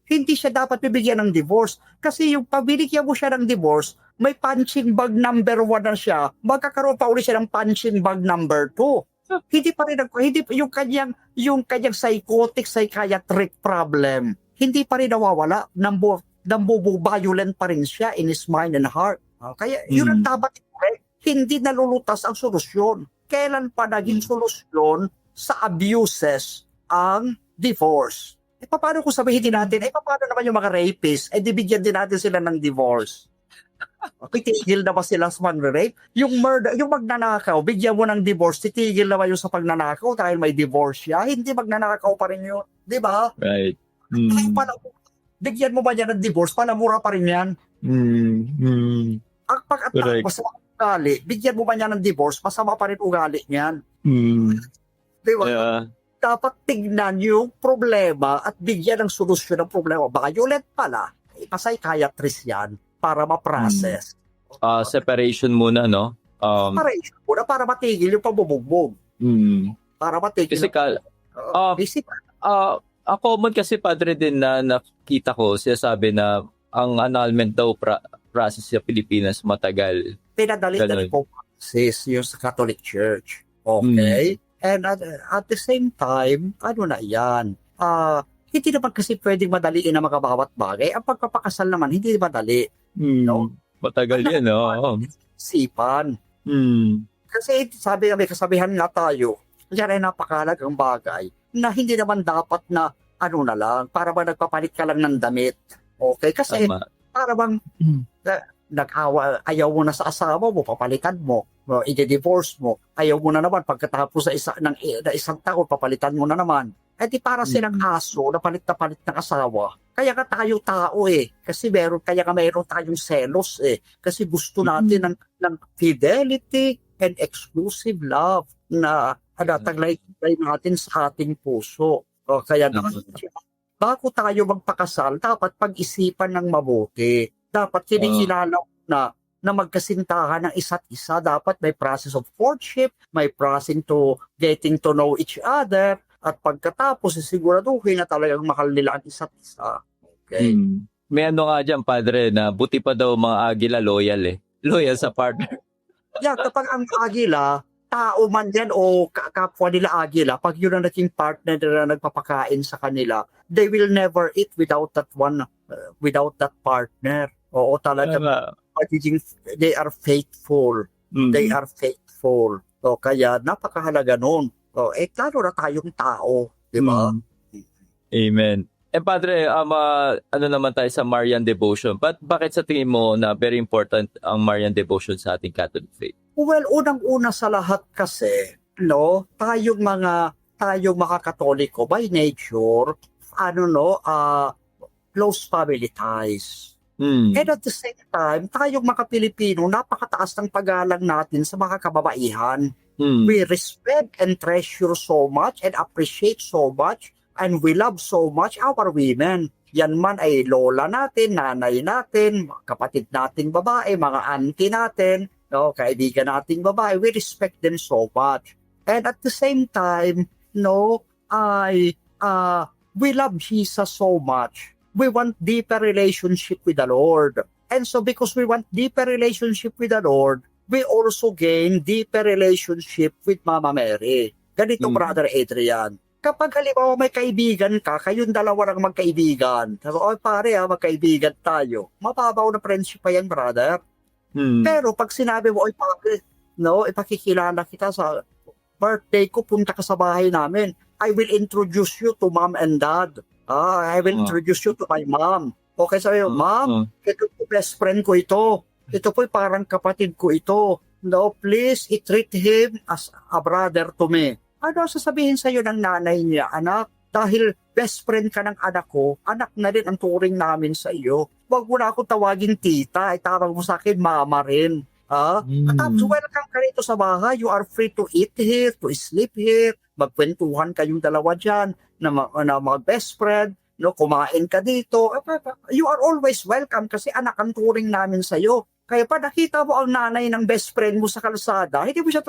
Hindi siya dapat bibigyan ng divorce. Kasi yung pabigyan mo siya ng divorce, may punching bag number 1 na siya, magkakaroon pa ulit siya ng punching bag number 2. Hindi pa rin yung kanyang psychiatric problem, hindi pa rin nawawala. Violent pa rin siya in his mind and heart. Kaya yun ang dapat i-correct. Hindi nalulutas ang solusyon. Kailan pa naging solusyon sa abuses ang divorce? Paano kung sabihin natin, paano naman yung mga rapists? Bigyan din natin sila ng divorce. Titigil na ba sila sa man-rape? Yung murder, yung magnanakaw, bigyan mo ng divorce, titigil na ba yung sa pagnanakaw dahil may divorce siya? Hindi, magnanakaw pa rin yun. Di ba? Right. Bigyan mo ba niya ng divorce? Palamura pa rin yan. Ang pag-attack, Correct. masama ugali, bigyan mo ba niya ng divorce, masama pa rin ugali niyan. Di ba? Yeah. Dapat tignan yung problema at bigyan ng solusyon ng problema. Baka ulit pala, ipasaykayatrist yan para ma-process. Separation muna, no? Para muna, para matigil yung pambubugbog. Para matigil. Kasi Basic. ang common kasi, Padre, din na nakita ko, sabi na ang annulment daw process sa Pilipinas matagal. Pinadali-dali po process yung sa Catholic Church. Okay? And at the same time, ano na yan? Hindi naman kasi pwedeng madaliin ang mga bawat bagay. Ang pagpapakasal naman, hindi madali. No? Matagal yan, no? Sipan. Kasi sabi nga, may kasabihan nga tayo, yan ay napakahalagang bagay na hindi naman dapat na ano na lang, para ba nagpapalit ka lang ng damit. Okay? Kasi Tama. para bang ayaw mo na sa asawa mo, papalitan mo, i-divorce mo, ayaw mo na naman pagkatapos sa isang taon, papalitan mo na naman. Eh di para silang aso na palit ng asawa. Kaya ka tayo tao kasi kaya ka mayroon tayong selos kasi gusto natin ng fidelity and exclusive love na taglay natin sa ating puso. Kaya bago tayo magpakasal, dapat pag-isipan ng mabuti. Dapat kinikilala na magkasintahan ng isa't isa. Dapat may process of courtship, may process to getting to know each other, at pagkatapos, siguraduhin na talagang mahal nila ang isa't isa. Okay? May ano nga dyan, Padre, na buti pa daw mga agila loyal Loyal sa partner. Yeah, kapag ang agila, tao man yan o kapwa nila agila, pag yun ang naging partner na nagpapakain sa kanila, they will never eat without that one, without that partner. Oo, talaga. They are faithful. They are faithful. So, kaya napakahalaga nun. Klaro na tayong tao. Di ba? Amen. Padre, ano naman tayo sa Marian devotion? Bakit sa tingin mo na very important ang Marian devotion sa ating Catholic faith? Well, unang-una sa lahat kasi, tayong mga Katoliko by nature, close family ties. And at the same time, tayong mga Pilipino, napakataas ng paggalang natin sa mga kababaihan. We respect and treasure so much and appreciate so much and we love so much our women. Yan man ay lola natin, nanay natin, kapatid nating babae, mga auntie natin, kaibigan nating babae, we respect them so much. And at the same time, we love Jesus so much. We want deeper relationship with the Lord. And so because we want deeper relationship with the Lord, we also gain deeper relationship with Mama Mary. Ganito, Brother Adrian. Kapag halimbawa may kaibigan ka, kayong dalawa lang magkaibigan. Pare magkaibigan tayo. Mababaw na friendship pa yan, brother. Pero pag sinabi mo, pare, ipakikilala kita sa birthday ko, punta ka sa bahay namin. I will introduce you to mom and dad. I will introduce you to my mom. Okay, sabi mo, ma'am, ito po best friend ko ito. Ito po parang kapatid ko ito. Please, i-treat him as a brother to me. Ano sasabihin sa'yo ng nanay niya, anak? Dahil best friend ka ng anak ko, anak na rin ang turing namin sa iyo. Huwag mo na akong tawagin tita, tawag mo sa akin mama rin. At welcome ka rito sa bahay. You are free to eat here, to sleep here. Magkwentuhan kayong dalawa dyan na mga best friend. Kumain ka dito. You are always welcome kasi anak ang turing namin sa iyo. Kaya pa nakita mo ang nanay ng best friend mo sa kalsada, hindi mo siya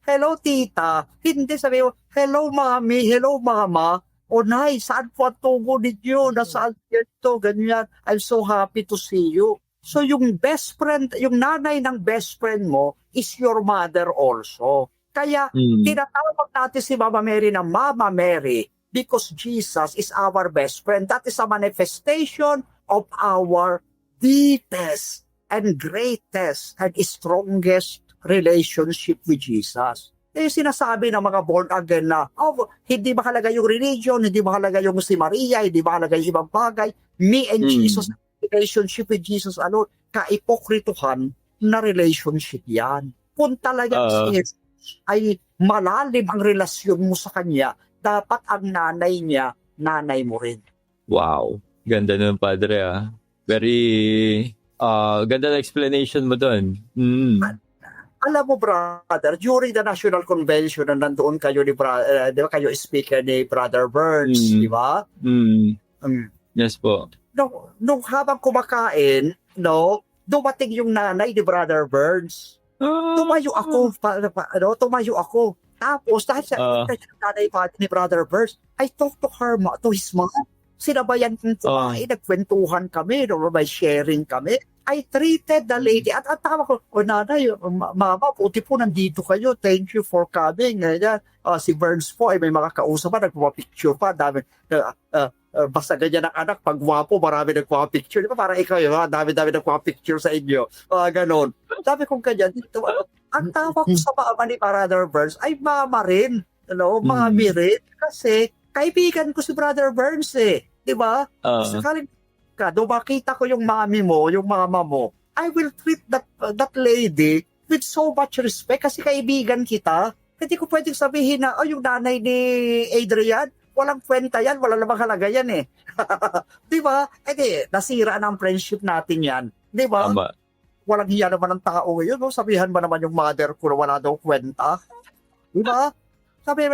hello tita. Hindi sabi mo, hello mami, hello mama. O nay, saan po ang tugo ninyo? Nasaan ito? Ganyan. I'm so happy to see you. So yung best friend, yung nanay ng best friend mo is your mother also. Kaya tinatawag natin si Mama Mary na Mama Mary because Jesus is our best friend. That is a manifestation of our deepest and greatest and strongest relationship with Jesus. Sinasabi ng mga born again na, hindi mahalaga yung religion, hindi mahalaga yung si Maria, hindi mahalaga yung ibang bagay. Me and Jesus, relationship with Jesus alone, kaipokrituhan na relationship yan. Kung talagang si Jesus ay malalim ang relasyon mo sa Kanya, dapat ang nanay niya, nanay mo rin. Wow. Ganda nun, Padre. Very Ganda na explanation mo doon. Mm. Alam mo, brother, during the National Convention na nandoon kayo di ba kayo speaker ni Brother Burns, Mm. di ba? Mm. Um, Yes po. nung habang kumakain, no, dumating yung nanay ni Brother Burns. Tumayo ako, tumayo ako. Tapos, dahil sa nanay pa ni Brother Burns, I talked to to his mom. Sinabayan kong kumain, nagkwentuhan kami, no, may sharing kami. I treated the lady, at tama ko, nanay, mama, puti po nandito kayo, thank you for coming. Si Burns po, ay may mga kausap pa, nagpapicture pa, dami, basta ganyan ang anak, pag gwapo, marami nagpapicture. Di ba? Para ikaw, dami-dami nagpapicture sa inyo. Ganon. Sabi kong ganyan, dito, ang tawag ko sa mama ni Brother Burns ay mama rin. Mami rin. Kasi, kaibigan ko si Brother Burns Di ba? Sakaling makita ko yung mami mo, yung mama mo, I will treat that lady with so much respect kasi kaibigan kita. Hindi ko pwedeng sabihin na, yung nanay ni Adrian, walang kwenta yan, wala namang halaga yan Di ba? Nasira na ang friendship natin yan. Di ba? Walang hiya naman ng tao ngayon. No? Sabihan ba naman yung mother ko na wala daw kwenta? Di ba? Sabi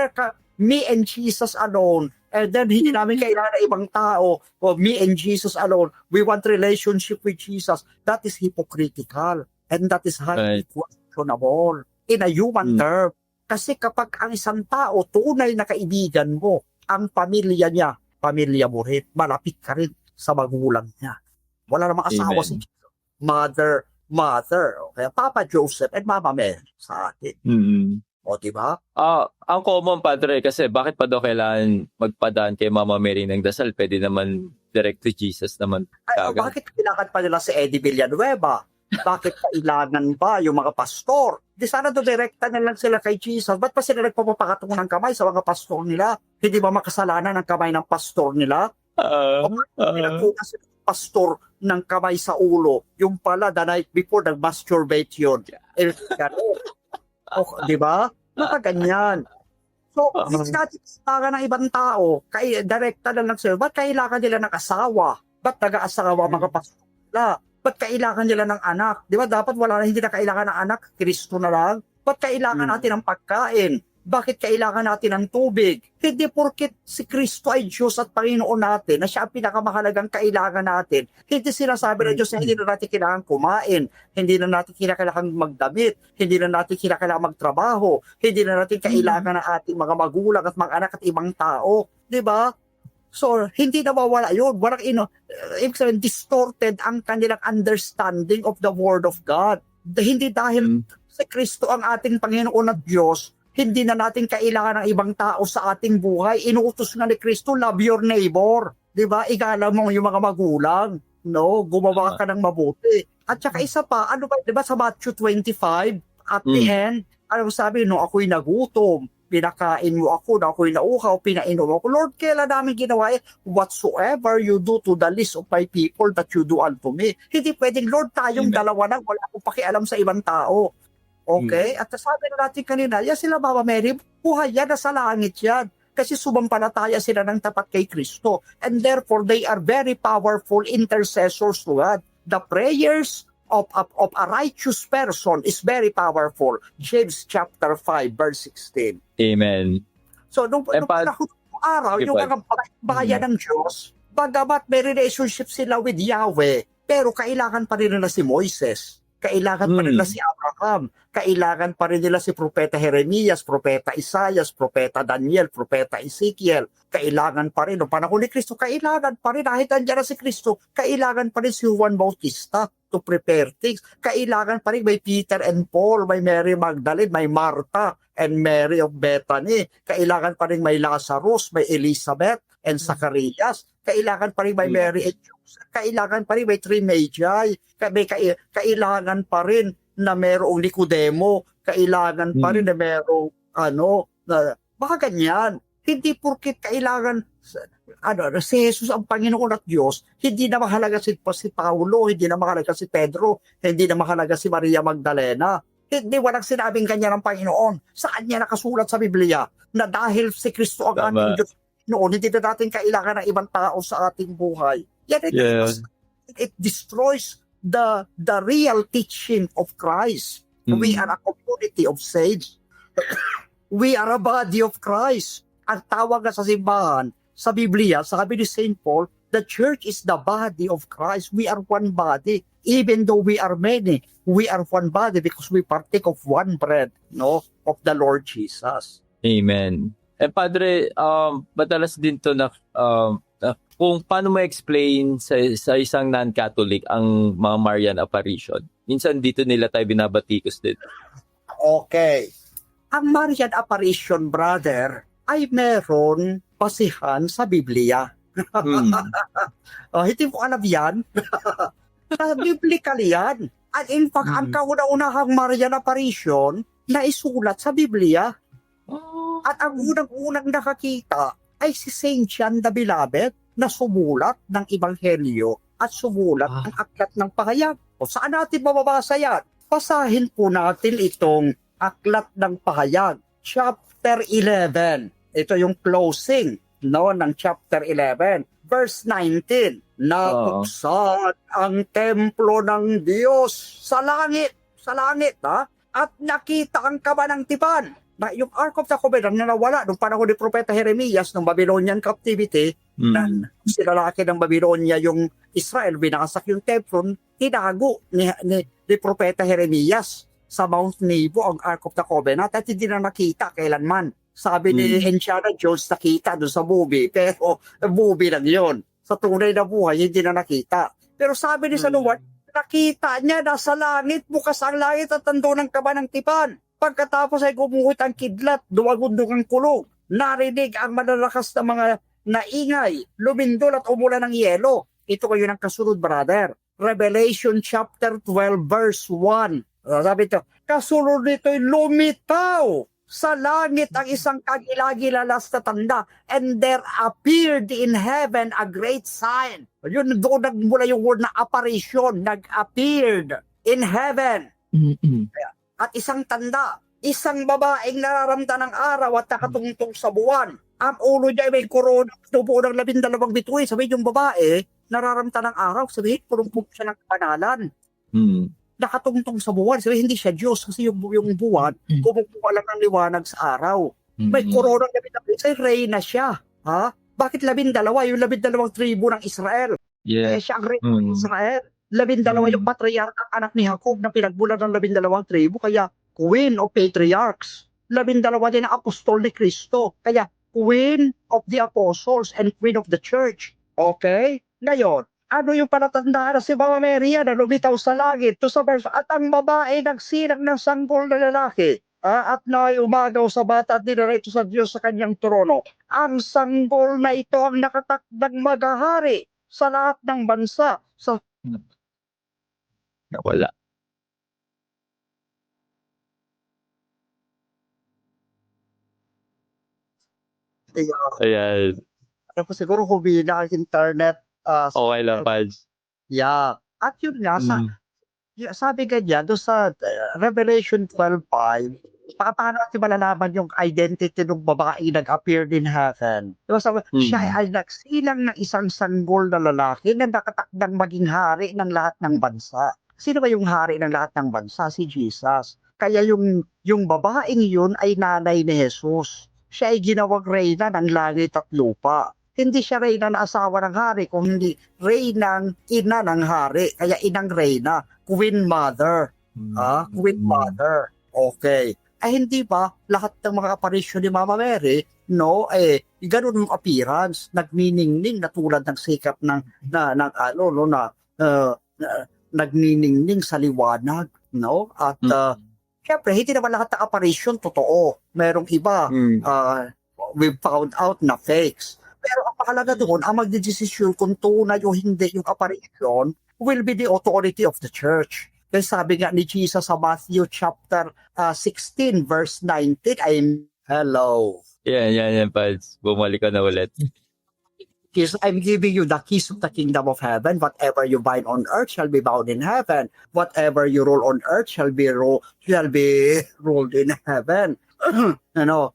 me and Jesus alone. And then, hindi namin kailangan ng ibang tao. Me and Jesus alone. We want relationship with Jesus. That is hypocritical. And that is highly questionable in a human term. Kasi kapag ang isang tao, tunay na kaibigan mo, ang pamilya niya, pamilya mo rin, malapit ka rin sa magulang niya. Wala namang asawa si Jesus. Mother. Kaya Papa Joseph and Mama Mary sa atin. O, diba? Ang common, Padre, kasi bakit pa daw kailangan magpadaan kay Mama Mary ng dasal? Pwede naman direct to Jesus naman. Bakit kailangan pa nila si Eddie Villanueva? Bakit kailangan ba yung mga pastor? Di sana direkta na lang sila kay Jesus. Ba't pa sila nagpapakatungo ng kamay sa mga pastor nila? Hindi ba makasalanan ng kamay ng pastor nila? Pinagpuna sila pastor ng kamay sa ulo. Yung pala, the night before, nag-masturbate yun. Di ba? Nakaganyan. So, hindi natin ng ibang tao, direkta na lang sila. Ba't kailangan nila ng asawa? Ba't nag-aasawa mga pastor nila? Ba't kailangan nila ng anak? Di ba? Dapat hindi na kailangan ng anak. Kristo na lang. Ba't kailangan natin ng pagkain? Bakit kailangan natin ng tubig? Hindi porket si Kristo ay Diyos at Panginoon natin na siya ang pinakamahalagang kailangan natin. Hindi sinasabi ng Diyos na hindi na natin kailangan kumain, hindi na natin kailangan magdamit, hindi na natin kailangan magtrabaho, hindi na natin kailangan ng ating mga magulang at mga anak at ibang tao. Di ba? So, hindi nawawala yun. Ibig sabihin, distorted ang kanilang understanding of the Word of God. Hindi dahil si Kristo ang ating Panginoon at Diyos, hindi na natin kailangan ng ibang tao sa ating buhay. Inuutos nga ni Kristo, love your neighbor. Diba? Igala mo yung mga magulang. No? Gumawa ka ng mabuti. At saka isa pa, diba sa Matthew 25, at the end, sabi, ako'y nagutom, pinakain mo ako, na ako'y nauhaw, pinainom ako. Lord, kailan namin ginawa whatsoever you do to the least of my people that you do unto me. Hindi pwedeng, Lord, tayong dalawa na, wala akong pakialam sa ibang tao. Okay? At sabi na natin kanina, sila Mama Mary, buhay yan, nasa langit yan. Kasi sumampalataya sila ng tapat kay Kristo. And therefore, they are very powerful intercessors to God. The prayers of a righteous person is very powerful. James chapter 5, verse 16. Amen. So, nung araw, yung mga bayan ng Diyos, bagamat may relationship sila with Yahweh, pero kailangan pa rin nila si Moises. Kailangan pa rin nila si Abraham. Kailangan pa rin nila si Propeta Jeremias, Propeta Isaias, Propeta Daniel, Propeta Ezekiel. Kailangan pa rin. Noong panahon ni Kristo, kailangan pa rin. Kahit nandiyan na si Kristo, kailangan pa rin si Juan Bautista to prepare things. Kailangan pa rin may Peter and Paul, may Mary Magdalene, may Martha and Mary of Bethany. Kailangan pa rin may Lazarus, may Elizabeth and Zacharias. Kailangan pa rin may Mary and Joseph. Kailangan pa rin may Three Magi. Kailangan pa rin na mayroong Nicodemo. Kailangan pa rin na mayroong baka ganyan. Hindi porket kailangan si Jesus ang Panginoon at Diyos, hindi na mahalaga si Paulo, hindi na mahalaga si Pedro, hindi na mahalaga si Maria Magdalena. Hindi, walang sinabing kanya ng Panginoon. Sa kanya nakasulat sa Biblia na dahil si Kristo ang ating Diyos noon, hindi na natin kailangan ng ibang tao sa ating buhay. Yan, it destroys the real teaching of Christ. We are a community of saints. We are a body of Christ. Ang tawag nga sa simbahan, sa Biblia, sabi ni St. Paul, the church is the body of Christ. We are one body. Even though we are many, we are one body because we partake of one bread, no, of the Lord Jesus. Amen. And Padre, madalas din to na kung paano mo explain sa isang non-Catholic ang mga Marian apparition. Minsan dito nila tayo binabatikos din. Okay. Ang Marian apparition, brother, ay meron basihan sa Biblia. Hindi ko alam yan. Biblical yan. At in fact, ang kauna-unahang Marian apparition na isulat sa Biblia. At ang unang-unang nakakita ay si Saint John the Beloved na sumulat ng Ebanghelyo at sumulat ng aklat ng pahayag. O saan natin mababasa yan? Basahin po natin itong aklat ng pahayag, chapter 11. Ito yung closing, no, ng chapter 11, verse 19. Nabuksan ang templo ng Diyos sa langit, ha? At nakita ang kabanang tipan. Na yung Ark of the Covenant na nawala nung panahon ni Propeta Jeremias ng Babylonian captivity, na sinalaki ng Babylonia yung Israel, binakasak yung templo, tinago ni Propeta Jeremias sa Mount Nebo ang Ark of the Covenant at hindi na nakita kailanman. Sabi ni Indiana Jones, nakita doon sa movie, pero movie lang yun. Sa tunay na buhay, hindi na nakita. Pero sabi ni San Juan, nakita niya nasa langit, bukas ang langit at tando ng kabanang tipan. Pagkatapos ay gumuhit ang kidlat, duwagundong ang kulog. Narinig ang malalakas na mga naingay, lumindol at umulan ng yelo. Ito kayo ng kasunod, brother. Revelation chapter 12 verse 1. Sabi ito, kasunod nito'y lumitaw sa langit ang isang kagilagilalas na tanda, and there appeared in heaven a great sign. Yun, doon nagmula yung word na apparition, nag-appeared in heaven. At isang tanda, isang babaeng nararamdaman ng araw at nakatungtong sa buwan. Ang ulo niya ay may korona, tubuo ng 12 bituin. Sabihin yung babae, nararamdaman ng araw, sabihin, purong-purong siya ng kapanalan. Nakatungtong sa buwan, sabihin, hindi siya Diyos kasi yung buwan, kumukuha lang ng liwanag sa araw. May korona ng 12 bituin, say, reyna siya. Ha? Bakit 12? Yung 12 tribo ng Israel. Yeah. Siya ang reyna ng Israel. 12 yung patriarch ang anak ni Jacob na pinagbulan ng 12 tribo, kaya Queen of Patriarchs. 12 din ang apostol ni Kristo, kaya Queen of the Apostles and Queen of the Church. Okay? Ngayon, ano yung palatandaan na si Mama Maria na lumitaw sa langit? To sa verse, at ang babae nagsinag ng sanggol na lalaki, at umagaw sa bata at dinireto sa Diyos sa kanyang trono. Ang sanggol na ito ang nakatakdang maghahari sa lahat ng bansa. Sa Nawala. Ayan. Ano po siguro humina ang internet. Okay lang, Pads. Yeah. At yun nga, sabi ganyan, doon sa Revelation 12:5, paano natin malalaman yung identity ng babae nag-appear in heaven? Diba sabi, siya ay nagsilang ng isang sanggol na lalaki na nakatakdang maging hari ng lahat ng bansa. Sino ba yung hari ng lahat ng bansa? Si Jesus. Kaya yung babaeng yun ay nanay ni Jesus. Siya ay ginawang reyna ng langit at lupa. Hindi siya reyna na asawa ng hari, kundi reynang ina ng hari. Kaya inang reyna, Queen Mother. Queen Mother. Okay. Ay hindi ba lahat ng mga apparition ni Mama Mary, no, ganun yung appearance, nagniningning na tulad ng sikap ng nagniningning sa liwanag, no? At syempre, hindi naman lahat ng apparition totoo. Merong iba, we've found out na fakes. Pero ang mahalaga doon, ang magdidesisyon kung tunay o hindi yung apparition will be the authority of the church. Kasi sabi nga ni Jesus sa Matthew chapter 16 verse 19, hello. Yan, Pads. Bumalik ka na ulit. I'm giving you the keys of the kingdom of heaven. Whatever you bind on earth shall be bound in heaven. Whatever you roll on earth shall be rolled in heaven. ano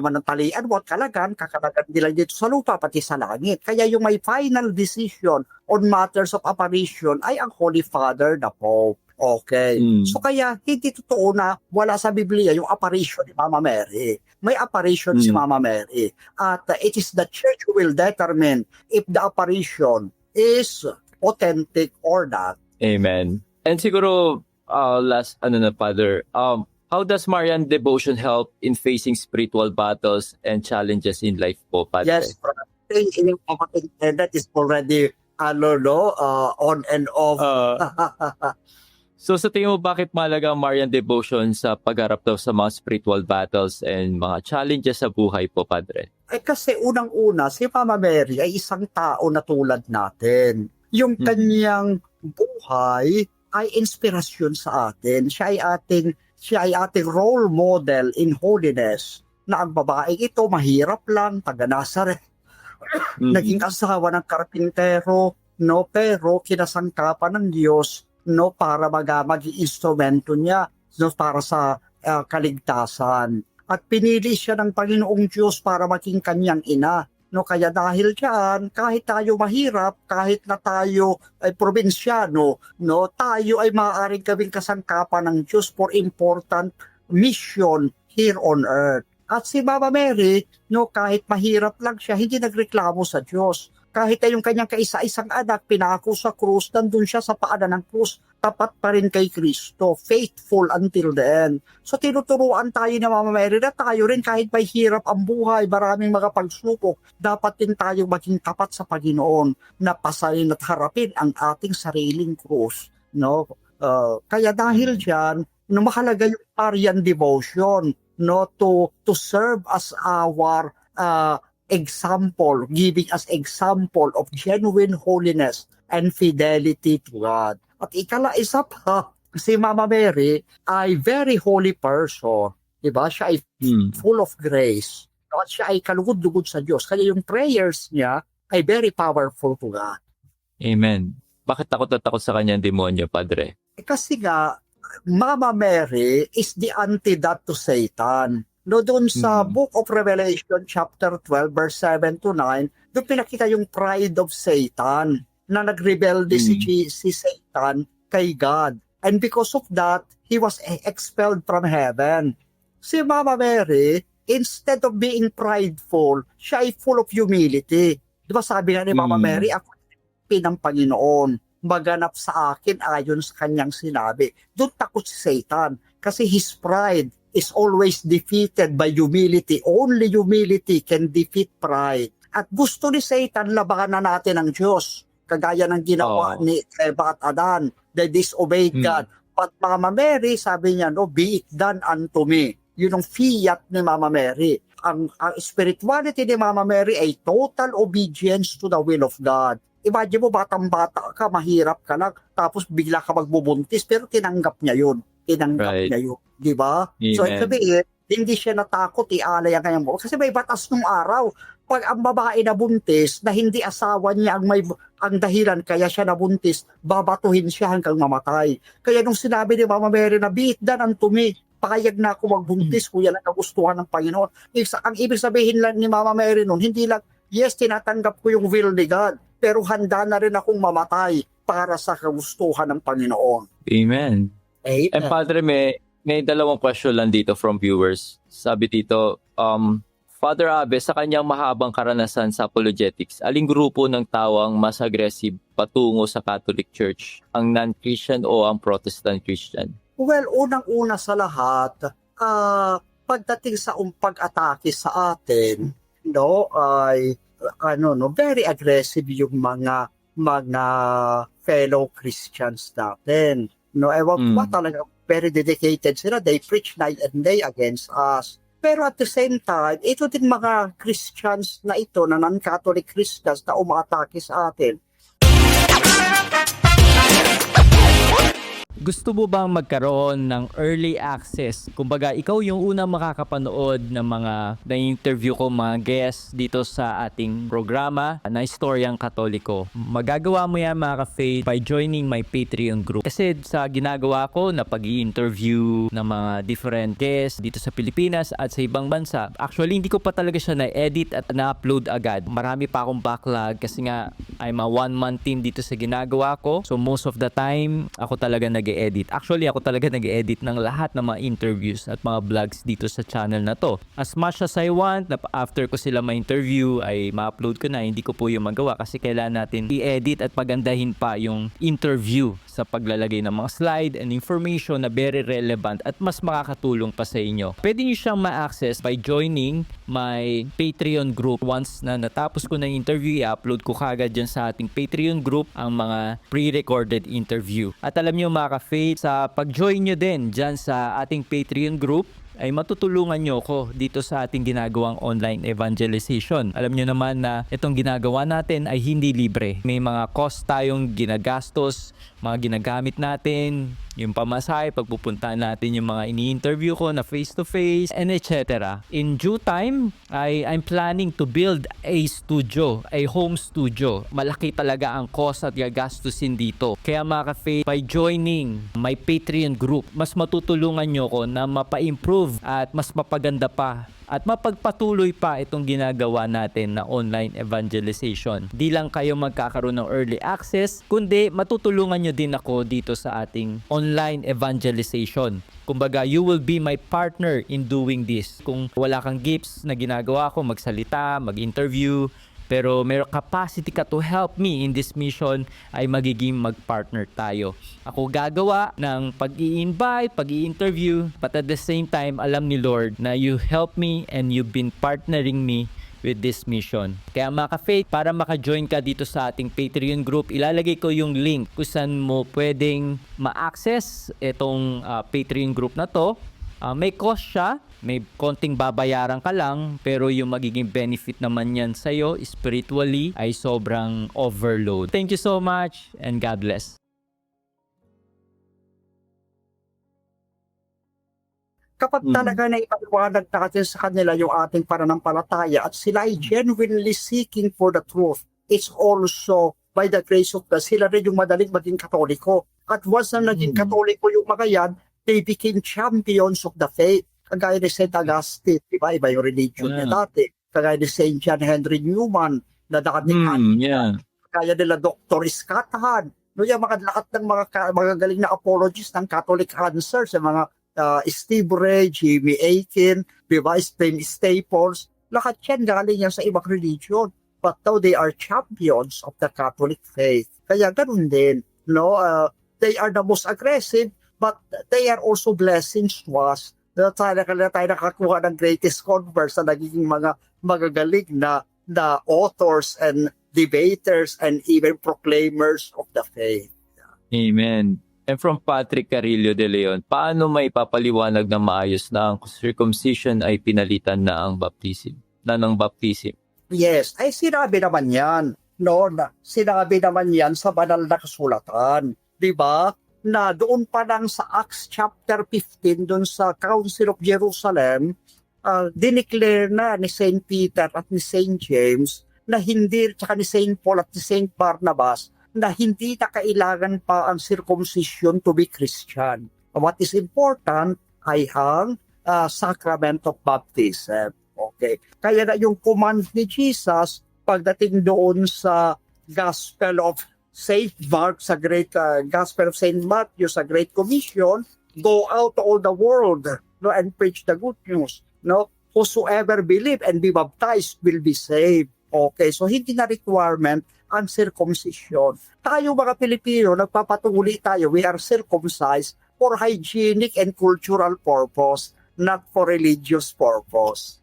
man ang talian mo at kakalagan nila dito sa lupa pati sa langit. Kaya yung may final decision on matters of apparition ay ang Holy Father, the Pope. Okay. So kaya hindi totoo na wala sa Biblia yung apparition ni Mama Mary. May apparition si Mama Mary. At it is the Church who will determine if the apparition is authentic or not. Amen. And siguro, last, Father, how does Marian devotion help in facing spiritual battles and challenges in life po, Padre? Yes, yung that is already, on and off. So sa tingin mo, bakit mahalaga ang Marian devotion sa pagharap daw sa mga spiritual battles and mga challenges sa buhay po, Padre? Kasi unang-una, si Mama Mary ay isang tao na tulad natin. Yung kanyang buhay ay inspirasyon sa atin. Siya ay ating role model in holiness. Na ang babaeng ito, mahirap lang, taga Nazareth. Naging asawa ng karpintero, pero kinasangkapan ng Diyos, para maging instrumento niya, para sa kaligtasan. At pinili siya ng Panginoong Diyos para maging kanyang ina. Kaya dahil diyan, kahit tayo mahirap, kahit na tayo ay probinsyano, tayo ay maaaring gawing kasangkapan ng Diyos for important mission here on earth. At si Mama Mary, kahit mahirap lang siya, hindi nagreklamo sa Diyos. Kahit ay yung kanyang kaisa-isang anak, pinako sa krus, nandun siya sa paanan ng krus, tapat pa rin kay Kristo, faithful until the end. So tinuturuan tayo ni Mama Mary na tayo rin kahit may hirap ang buhay, maraming mga pagsubok, dapat din tayo maging tapat sa Panginoon na pasayin at harapin ang ating sariling krus. Kaya dahil dyan, mahalaga yung Marian devotion, to serve as our example, giving us example of genuine holiness and fidelity to God. At isa pa, si Mama Mary ay very holy person. Diba? Siya ay full of grace. At siya ay kalugod-lugod sa Diyos. Kaya yung prayers niya ay very powerful to God. Amen. Bakit takot na takot sa kanya ang demonyo, Padre? Kasi nga, Mama Mary is the antidote to Satan. Doon sa Book of Revelation, chapter 12, verse 7 to 9, doon pinakita yung pride of Satan na nagrebelde si Satan kay God. And because of that, he was expelled from heaven. Si Mama Mary, instead of being prideful, siya ay full of humility. Di ba sabi nga ni Mama Mary, ako ng Panginoon, maganap sa akin ayon sa kanyang sinabi. Doon takot si Satan kasi his pride is always defeated by humility. Only humility can defeat pride. At gusto ni Satan labanan natin ang Diyos. Kagaya ng ginawa ni Eva at Adan. They disobeyed God. But Mama Mary, sabi niya, be it done unto me. Yun ang fiat ni Mama Mary. Ang spirituality ni Mama Mary ay total obedience to the will of God. Imagine mo, batang-bata ka, mahirap ka lang, tapos bigla ka magbubuntis, pero tinanggap niya yun. Niya yun. Di ba? So, sabihin, hindi siya natakot, ialay ang kanyang buhay. Kasi may batas nung araw. Pag ang babae na buntis, na hindi asawa niya ang dahilan kaya siya nabuntis, babatuhin siya hanggang mamatay. Kaya nung sinabi ni Mama Mary na, be it done unto me, payag na ako magbuntis, kuya lang kagustuhan ng Panginoon. Ang ibig sabihin lang ni Mama Mary nun, hindi lang, yes, tinatanggap ko yung will ni God, pero handa na rin akong mamatay para sa kagustuhan ng Panginoon. Amen. Amen. And Padre, may dalawang question lang dito from viewers. Sabi dito, Father Abe, sa kanyang mahabang karanasan sa apologetics, aling grupo ng tao ang mas aggressive patungo sa Catholic Church? Ang non-Christian o ang Protestant Christian? Well, unang-una sa lahat, pagdating sa pag-atake sa atin, ay very aggressive yung mga fellow Christians natin. Ewan ko talaga, very dedicated sila. They preach night and day against us. Pero at the same time, ito din mga Christians na ito, na non-Catholic Christians na umatake sa atin. Gusto mo bang magkaroon ng early access? Kumbaga, ikaw yung unang makakapanood ng mga na-interview ko mga guests dito sa ating programa na Istoryang Katoliko. Magagawa mo yan mga ka-faith by joining my Patreon group. Kasi sa ginagawa ko na pag-i-interview ng mga different guests dito sa Pilipinas at sa ibang bansa, actually hindi ko pa talaga siya na-edit at na-upload agad. Marami pa akong backlog kasi nga I'm a one-man team dito sa ginagawa ko. So most of the time, ako talaga nag-e-edit. Actually, ako talaga nag-e-edit ng lahat ng mga interviews at mga vlogs dito sa channel na to. As much as I want, na after ko sila ma-interview, ay ma-upload ko na. Hindi ko po yung magawa kasi kailangan natin i-edit at pagandahin pa yung interview sa paglalagay ng mga slide and information na very relevant at mas makakatulong pa sa inyo. Pwede nyo siyang ma-access by joining my Patreon group. Once na natapos ko na yung interview, i-upload ko kagad dyan sa ating Patreon group ang mga pre-recorded interview. At alam nyo mga ka-faith, sa pag-join nyo din dyan sa ating Patreon group, ay matutulungan nyo ko dito sa ating ginagawang online evangelization. Alam nyo naman na itong ginagawa natin ay hindi libre. May mga cost tayong ginagastos, mga ginagamit natin, yung pamasahe, pagpupuntahan natin yung mga ini-interview ko na face-to-face, and etc. In due time, I'm planning to build a studio, a home studio. Malaki talaga ang cost at gagastusin dito. Kaya mga ka-faith, by joining my Patreon group, mas matutulungan nyo ko na mapa-improve at mas mapaganda pa at mapagpatuloy pa itong ginagawa natin na online evangelization. Di lang kayo magkakaroon ng early access, kundi matutulungan nyo din ako dito sa ating online evangelization. Kumbaga, you will be my partner in doing this. Kung wala kang gifts na ginagawa ko, magsalita, mag-interview, pero may capacity ka to help me in this mission, ay magiging mag-partner tayo. Ako gagawa ng pag-i-invite, pag-i-interview, but at the same time, alam ni Lord na you help me and you've been partnering me with this mission. Kaya mga ka-faith, para maka-join ka dito sa ating Patreon group, ilalagay ko yung link kung saan mo pwedeng ma-access itong Patreon group na to. May cost siya, may konting babayaran ka lang, pero yung magiging benefit naman yan sa'yo spiritually ay sobrang overload. Thank you so much and God bless. Kapag talaga na ipaliwanag natin sa kanila yung ating pananampalataya at sila ay genuinely seeking for the truth, it's also by the grace of God, sila rin yung madaling maging Katoliko. At once na naging Katoliko yung mga yan, they became champions of the faith. Kagaya ni St. Augustine, diba? Iba yung religion niya dati. Kagaya ni St. John Henry Newman, na dati kagaya nila Dr. Scott Hahn. No, yung mga lahat ng mga galing na apologists ng Catholic answers, yung mga Steve Ray, Jimmy Akin, diba? Staples, lahat yan galing yan sa ibang religion. But now they are champions of the Catholic faith. Kaya ganun din. No? They are the most aggressive, but they are also blessings to us. Tayo nakakuha ng greatest converts na nagiging mga magagaling na authors and debaters and even proclaimers of the faith. Amen. And from Patrick Carillo de Leon, paano may papaliwanag na maayos na ang circumcision ay pinalitan na ng baptism? Yes, ay sinabi naman yan. No, sinabi naman yan sa banal na kasulatan. Diba? Na doon pa lang sa Acts chapter 15, doon sa Council of Jerusalem, dineclare na ni St. Peter at ni St. James na hindi, tsaka ni St. Paul at ni St. Barnabas, na hindi na kailangan pa ang circumcision to be Christian. What is important ay ang sacrament of baptism. Okay. Kaya na yung command ni Jesus pagdating doon sa Gospel of St. Mark, sa great Gospel of St. Matthew, sa Great Commission, go out to all the world, no, and preach the good news. No? Whosoever believe and be baptized will be saved. Okay, so hindi na requirement ang circumcision. Tayo mga Pilipino, nagpapatuli tayo, we are circumcised for hygienic and cultural purpose, not for religious purpose.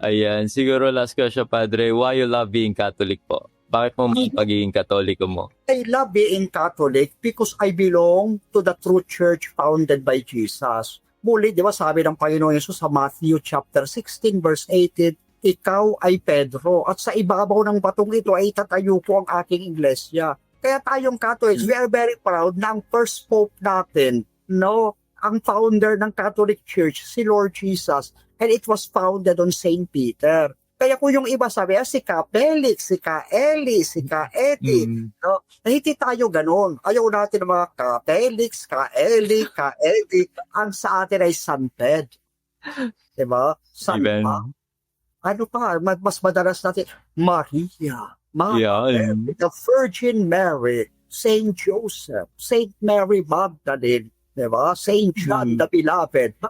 Ayan, siguro last question, Padre, why you love being Catholic po? Bakit mo pagiging Katoliko mo? I love being Catholic because I belong to the true church founded by Jesus. Muli, di ba sabi ng Panginoon Yesus sa Matthew chapter 16 verse 18, ikaw ay Pedro at sa ibabaw ng batong ito ay tatayo po ang aking iglesia. Kaya tayong Catholics, we are very proud na ang first Pope natin, no, ang founder ng Catholic Church, si Lord Jesus, and it was founded on Saint Peter. Kaya kung yung iba sabi, si Ka Felix, si Ka Eli, si Ka Eddie, no? Hindi tayo ganun. Ayaw natin ng mga Ka Felix, Ka Eli, Ka Eddie. Ang sa atin ay San Pedro. Diba? San Amen. Pa. Ano pa? Mas madalas natin, Maria, Yeah. the Virgin Mary, Saint Joseph, Saint Mary Magdalene, diba? Saint John the Beloved.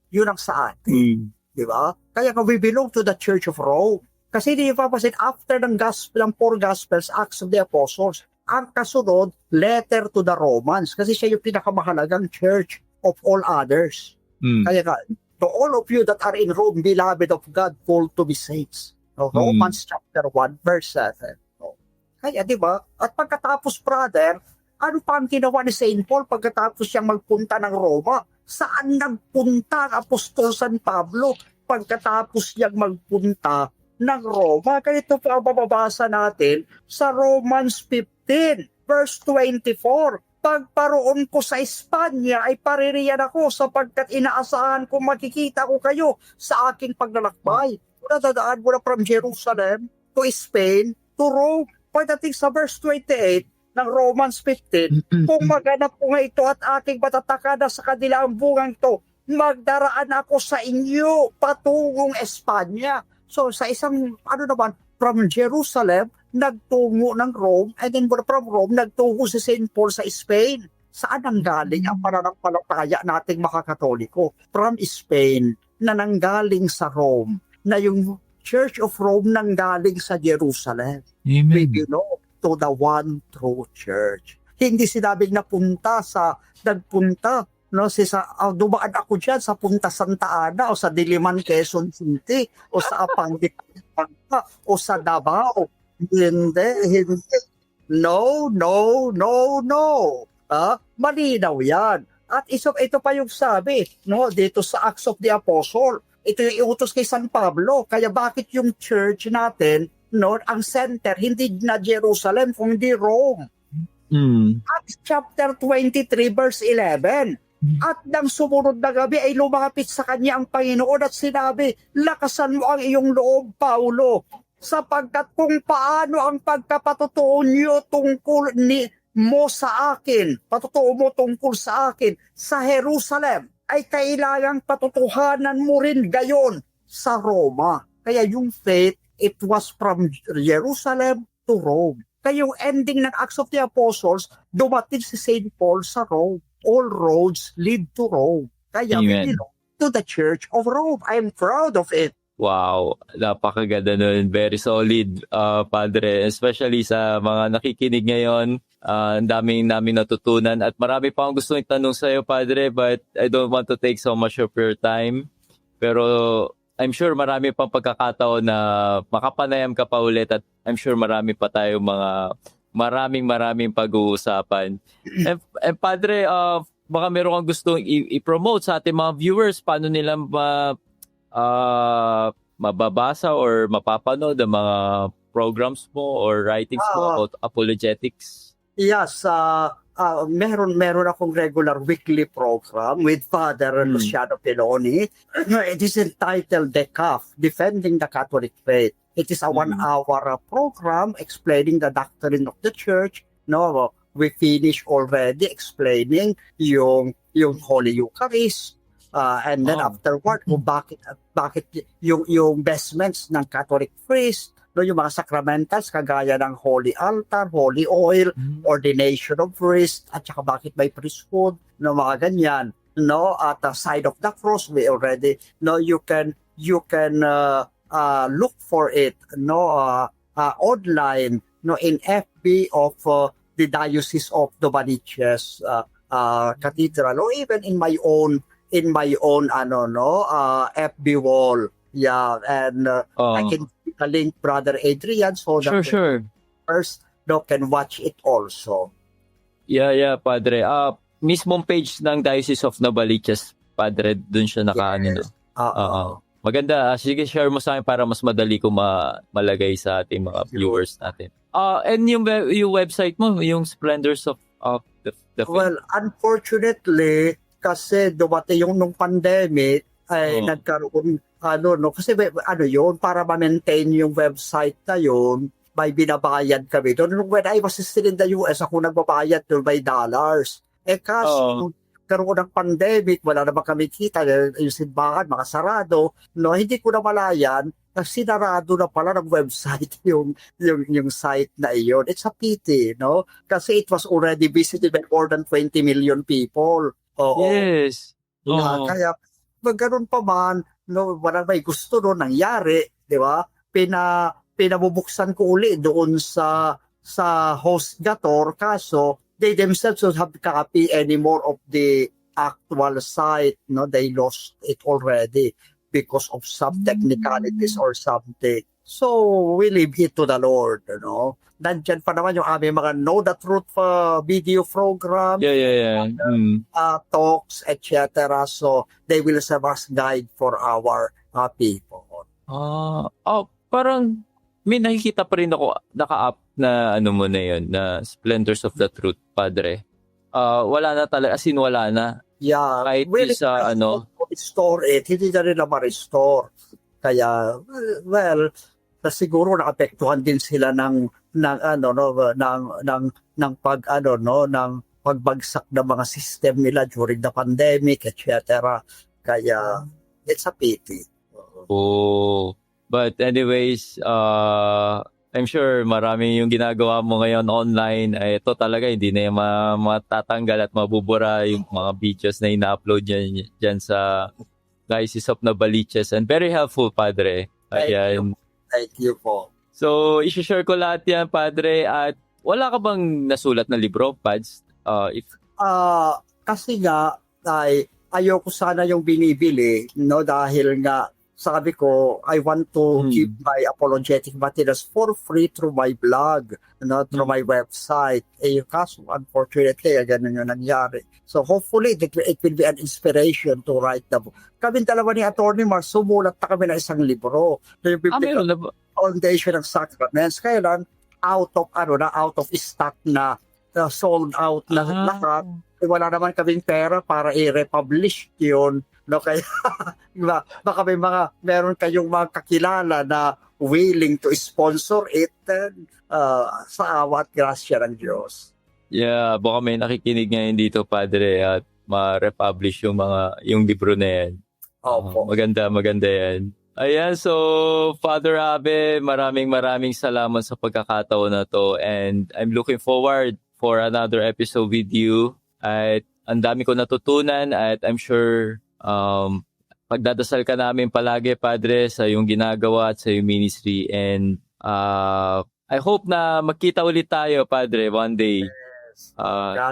Yun ang sa atin. Diba? Kaya we belong to the Church of Rome. Kasi hindi papasin, after ng gospel, ng 4 Gospels, Acts of the Apostles, ang kasunod, letter to the Romans. Kasi siya yung pinakamahalagang church of all others. Kaya ka, to all of you that are in Rome, beloved of God, called to be saints. No, Romans chapter 1, verse 7. No. Kaya, di ba? At pagkatapos, brother, ano pa ang ginawa ni Saint Paul pagkatapos siyang magpunta ng Roma? Saan nagpunta ang Apostol San Pablo pagkatapos niyang magpunta ng Roma? Ganito pa ang mababasa natin sa Romans 15, verse 24. Pagparoon ko sa Espanya ay paririyan ako sapagkat inaasahan ko makikita ko kayo sa aking paglalakbay. Nadadaan mo na from Jerusalem to Spain to Rome. Pagdating sa verse 28 ng Romans 15, kung maganap ko nga ito at aking matatakada sa kanila ang bungang ito, magdaraan ako sa inyo patungong Espanya. So sa isang, from Jerusalem, nagtungo ng Rome, and then from Rome, nagtungo si St. Paul sa Spain. Saan ang galing ang pananampalataya nating makakatoliko? From Spain, na nanggaling sa Rome, na yung Church of Rome nanggaling sa Jerusalem. Amen. We belong to the one true church. Hindi sinabing nagpunta, no, dumaan ako dyan sa Punta Santa Ana o sa Diliman, Quezon City o sa Apangit o sa Davao. Hindi. No. Malinaw yan. At ito pa yung sabi, no, dito sa Acts of the Apostle. Ito yung iutos kay San Pablo. Kaya bakit yung church natin, no, ang center, hindi na Jerusalem, kundi Rome. Acts chapter 23, verse 11. At nang sumunod na gabi ay lumapit sa kanya ang Panginoon at sinabi, lakasan mo ang iyong loob, Paulo, sapagkat kung paano ang pagkapatotoo niyo tungkol mo sa akin, patotoo mo tungkol sa akin sa Jerusalem, ay kailangang patotohanan mo rin gayon sa Roma. Kaya yung faith, it was from Jerusalem to Rome. Kaya yung ending ng Acts of the Apostles, dumating si St. Paul sa Rome. All roads lead to Rome. Kaya we belong to the Church of Rome. I'm proud of it. Wow, napakaganda nun. Very solid, Padre. Especially sa mga nakikinig ngayon. Ang daming namin natutunan. At marami pa akong gusto itanong sa iyo, Padre. But I don't want to take so much of your time. Pero I'm sure marami pang pagkakataon na makapanayam ka pa ulit. At I'm sure marami pa tayo maraming pag-uusapan. And Padre, baka meron kang gustong i-promote sa ating mga viewers. Paano nila mababasa or mapapanood ang mga programs mo or writings mo about apologetics? Yes, meron akong regular weekly program with Father Luciano Peloni. It is entitled DECAF, Defending the Catholic Faith. It is a 1-hour program explaining the doctrine of the Church. No, we finished already explaining yung Holy Eucharist. And then afterward, kung bakit yung vestments ng Catholic priest, no, yung mga sacramentals kagaya ng Holy Altar, Holy Oil, ordination of priest, at saka bakit may priesthood, no, mga ganyan. No, at the side of the cross, we already, no, you can look for it, no, online, no, in FB of the Diocese of Novaliches Cathedral, or even in my own FB wall. Yeah, and I can link Brother Adrian so that Sure. first can watch it also. Yeah, Padre. Mismong page ng Diocese of Novaliches, Padre, dun siya nakaano. Maganda. Sige, share mo sa akin para mas madali ko malagay sa ating mga viewers natin. And yung website mo, yung Splendors of the Faith. Well, unfortunately, kasi dumating yung nung pandemic, ay Oh. nagkaroon, no, kasi yun, para ma-maintain yung website na yun, may binabayad kami doon. When I was still in the US, ako nagbabayad doon by dollars. Kaso, Oo. nung karoon ng pandemic, wala naman kami kita, yung simbahan, mga sarado, no, hindi ko na malayan, na sinarado na pala ng website yung site na iyon. It's a pity, no? Kasi it was already visited by more than 20 million people. Oo. Yes. Yeah, Oo. kaya ganun pa man, no, wala may gusto doon nangyari, di ba? Pinabubuksan ko uli doon sa HostGator, kaso they themselves don't have copy anymore of the actual site, no? They lost it already because of some technicalities or something. So, we leave it to the Lord, you know. Nandyan pa naman yung aming mga Know the Truth video program, Yeah. talks, etc. So, they will serve as guide for our people. Parang may nakikita pa rin ako naka-up na ano mo na yun, na Splendors of the Truth, Padre. Wala na talaga, as in wala na. Yeah, Kahit we sa restore it, hindi na rin na ma-restore. Kaya, well, siguro naapektuhan din sila ng pagbagsak ng mga system nila during the pandemic, etc. Kaya, it's a pity. But anyways, I'm sure marami yung ginagawa mo ngayon online. Ito talaga, hindi na yung matatanggal at mabubura yung mga videos na ina-upload dyan sa Diocese of Novaliches. And very helpful, Padre. Ayan. Thank you po. So, isi-share ko lahat yan, Padre. At wala ka bang nasulat na libro, Pads? Kasi nga, ayoko sana yung binibili, no? Dahil nga, sabi ko, I want to give my apologetic materials for free through my blog, through my website. Kaso, unfortunately, ganun yung nangyari. So, hopefully, it will be an inspiration to write the book. Kami dalawa ni Atty. Mark, sumulat na kami ng isang libro. The meron na ba? Foundation of Sacraments. Kailan, out of stock na, sold out na lahat. Wala naman kaming pera para i-republish yun. No, kaya baka meron kayong mga kakilala na willing to sponsor it sa awa at grasya ng Diyos. Yeah, baka may nakikinig ngayon dito, Padre, at ma-republish yung libro na yan. Opo. Maganda yan. Ayan, so Father Abe, maraming salamat sa pagkakataon na to, and I'm looking forward for another episode with you. At ang dami ko natutunan, at I'm sure pagdadasal ka namin palagi, Padre, sa iyong ginagawa at sa iyong ministry. And I hope na magkita ulit tayo, Padre, one day.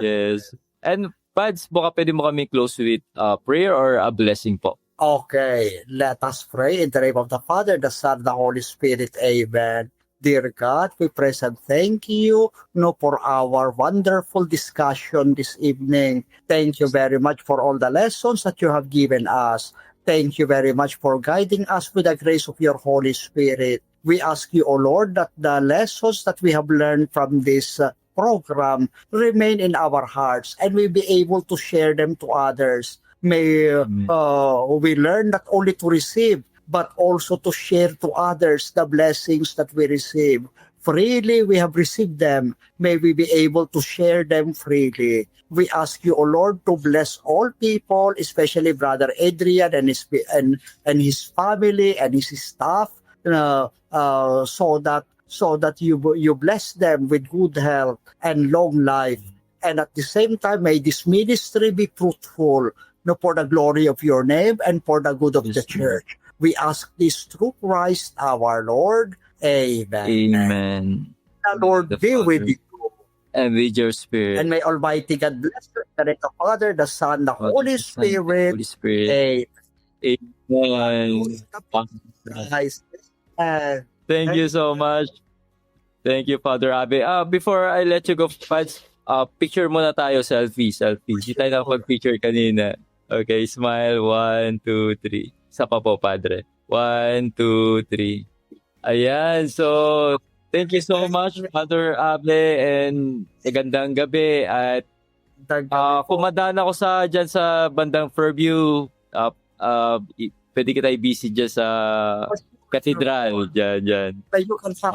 Yes. And Pads, baka pwede mo kami close with prayer or a blessing po. Okay, let us pray in the name of the Father, the Son, the Holy Spirit. Amen. Dear God, we praise and thank you for our wonderful discussion this evening. Thank you very much for all the lessons that you have given us. Thank you very much for guiding us with the grace of your Holy Spirit. We ask you, O Lord, that the lessons that we have learned from this program remain in our hearts and we be able to share them to others. May we learn not only to receive, but also to share to others the blessings that we receive. Freely we have received them. May we be able to share them freely. We ask you, O Lord, to bless all people, especially Brother Adrian and his family and his staff, so that you bless them with good health and long life. And at the same time, may this ministry be fruitful, for the glory of your name and for the good of the church. We ask this through Christ our Lord. Amen. Amen. The Lord be with you. And with your spirit. And may Almighty God bless you, the Father, the Son, the Holy Spirit. Amen. Thank you so much. Thank you, Father Abe. Before I let you go, Pads, picture muna tayo, selfie. Di tayo nakapag-picture kanina. Okay, smile. 1, 2, 3. Isa pa po, Padre. 1, 2, 3. Ayan, so Thank you so much, Father Abe, and magandang gabi. At kung madaan ako dyan sa bandang Fairview, pwede kita i-visit dyan sa Cathedral. Dyan. You can sa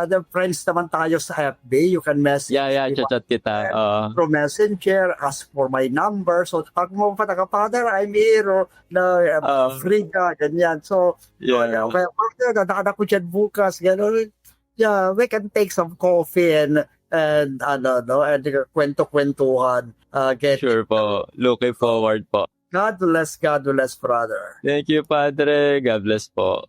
other friends naman tayo sa FB. You can message Yeah, chat kita. through Messenger, ask for my number. So, pag mo pa Father, I'm here, free ka, ganyan. So, Yeah. Father, dadaan ako dyan bukas, gano'n. Yeah, we can take some coffee and kwento-kwentuhan. Sure po. Looking forward po. God bless, brother. Thank you, Padre. God bless po.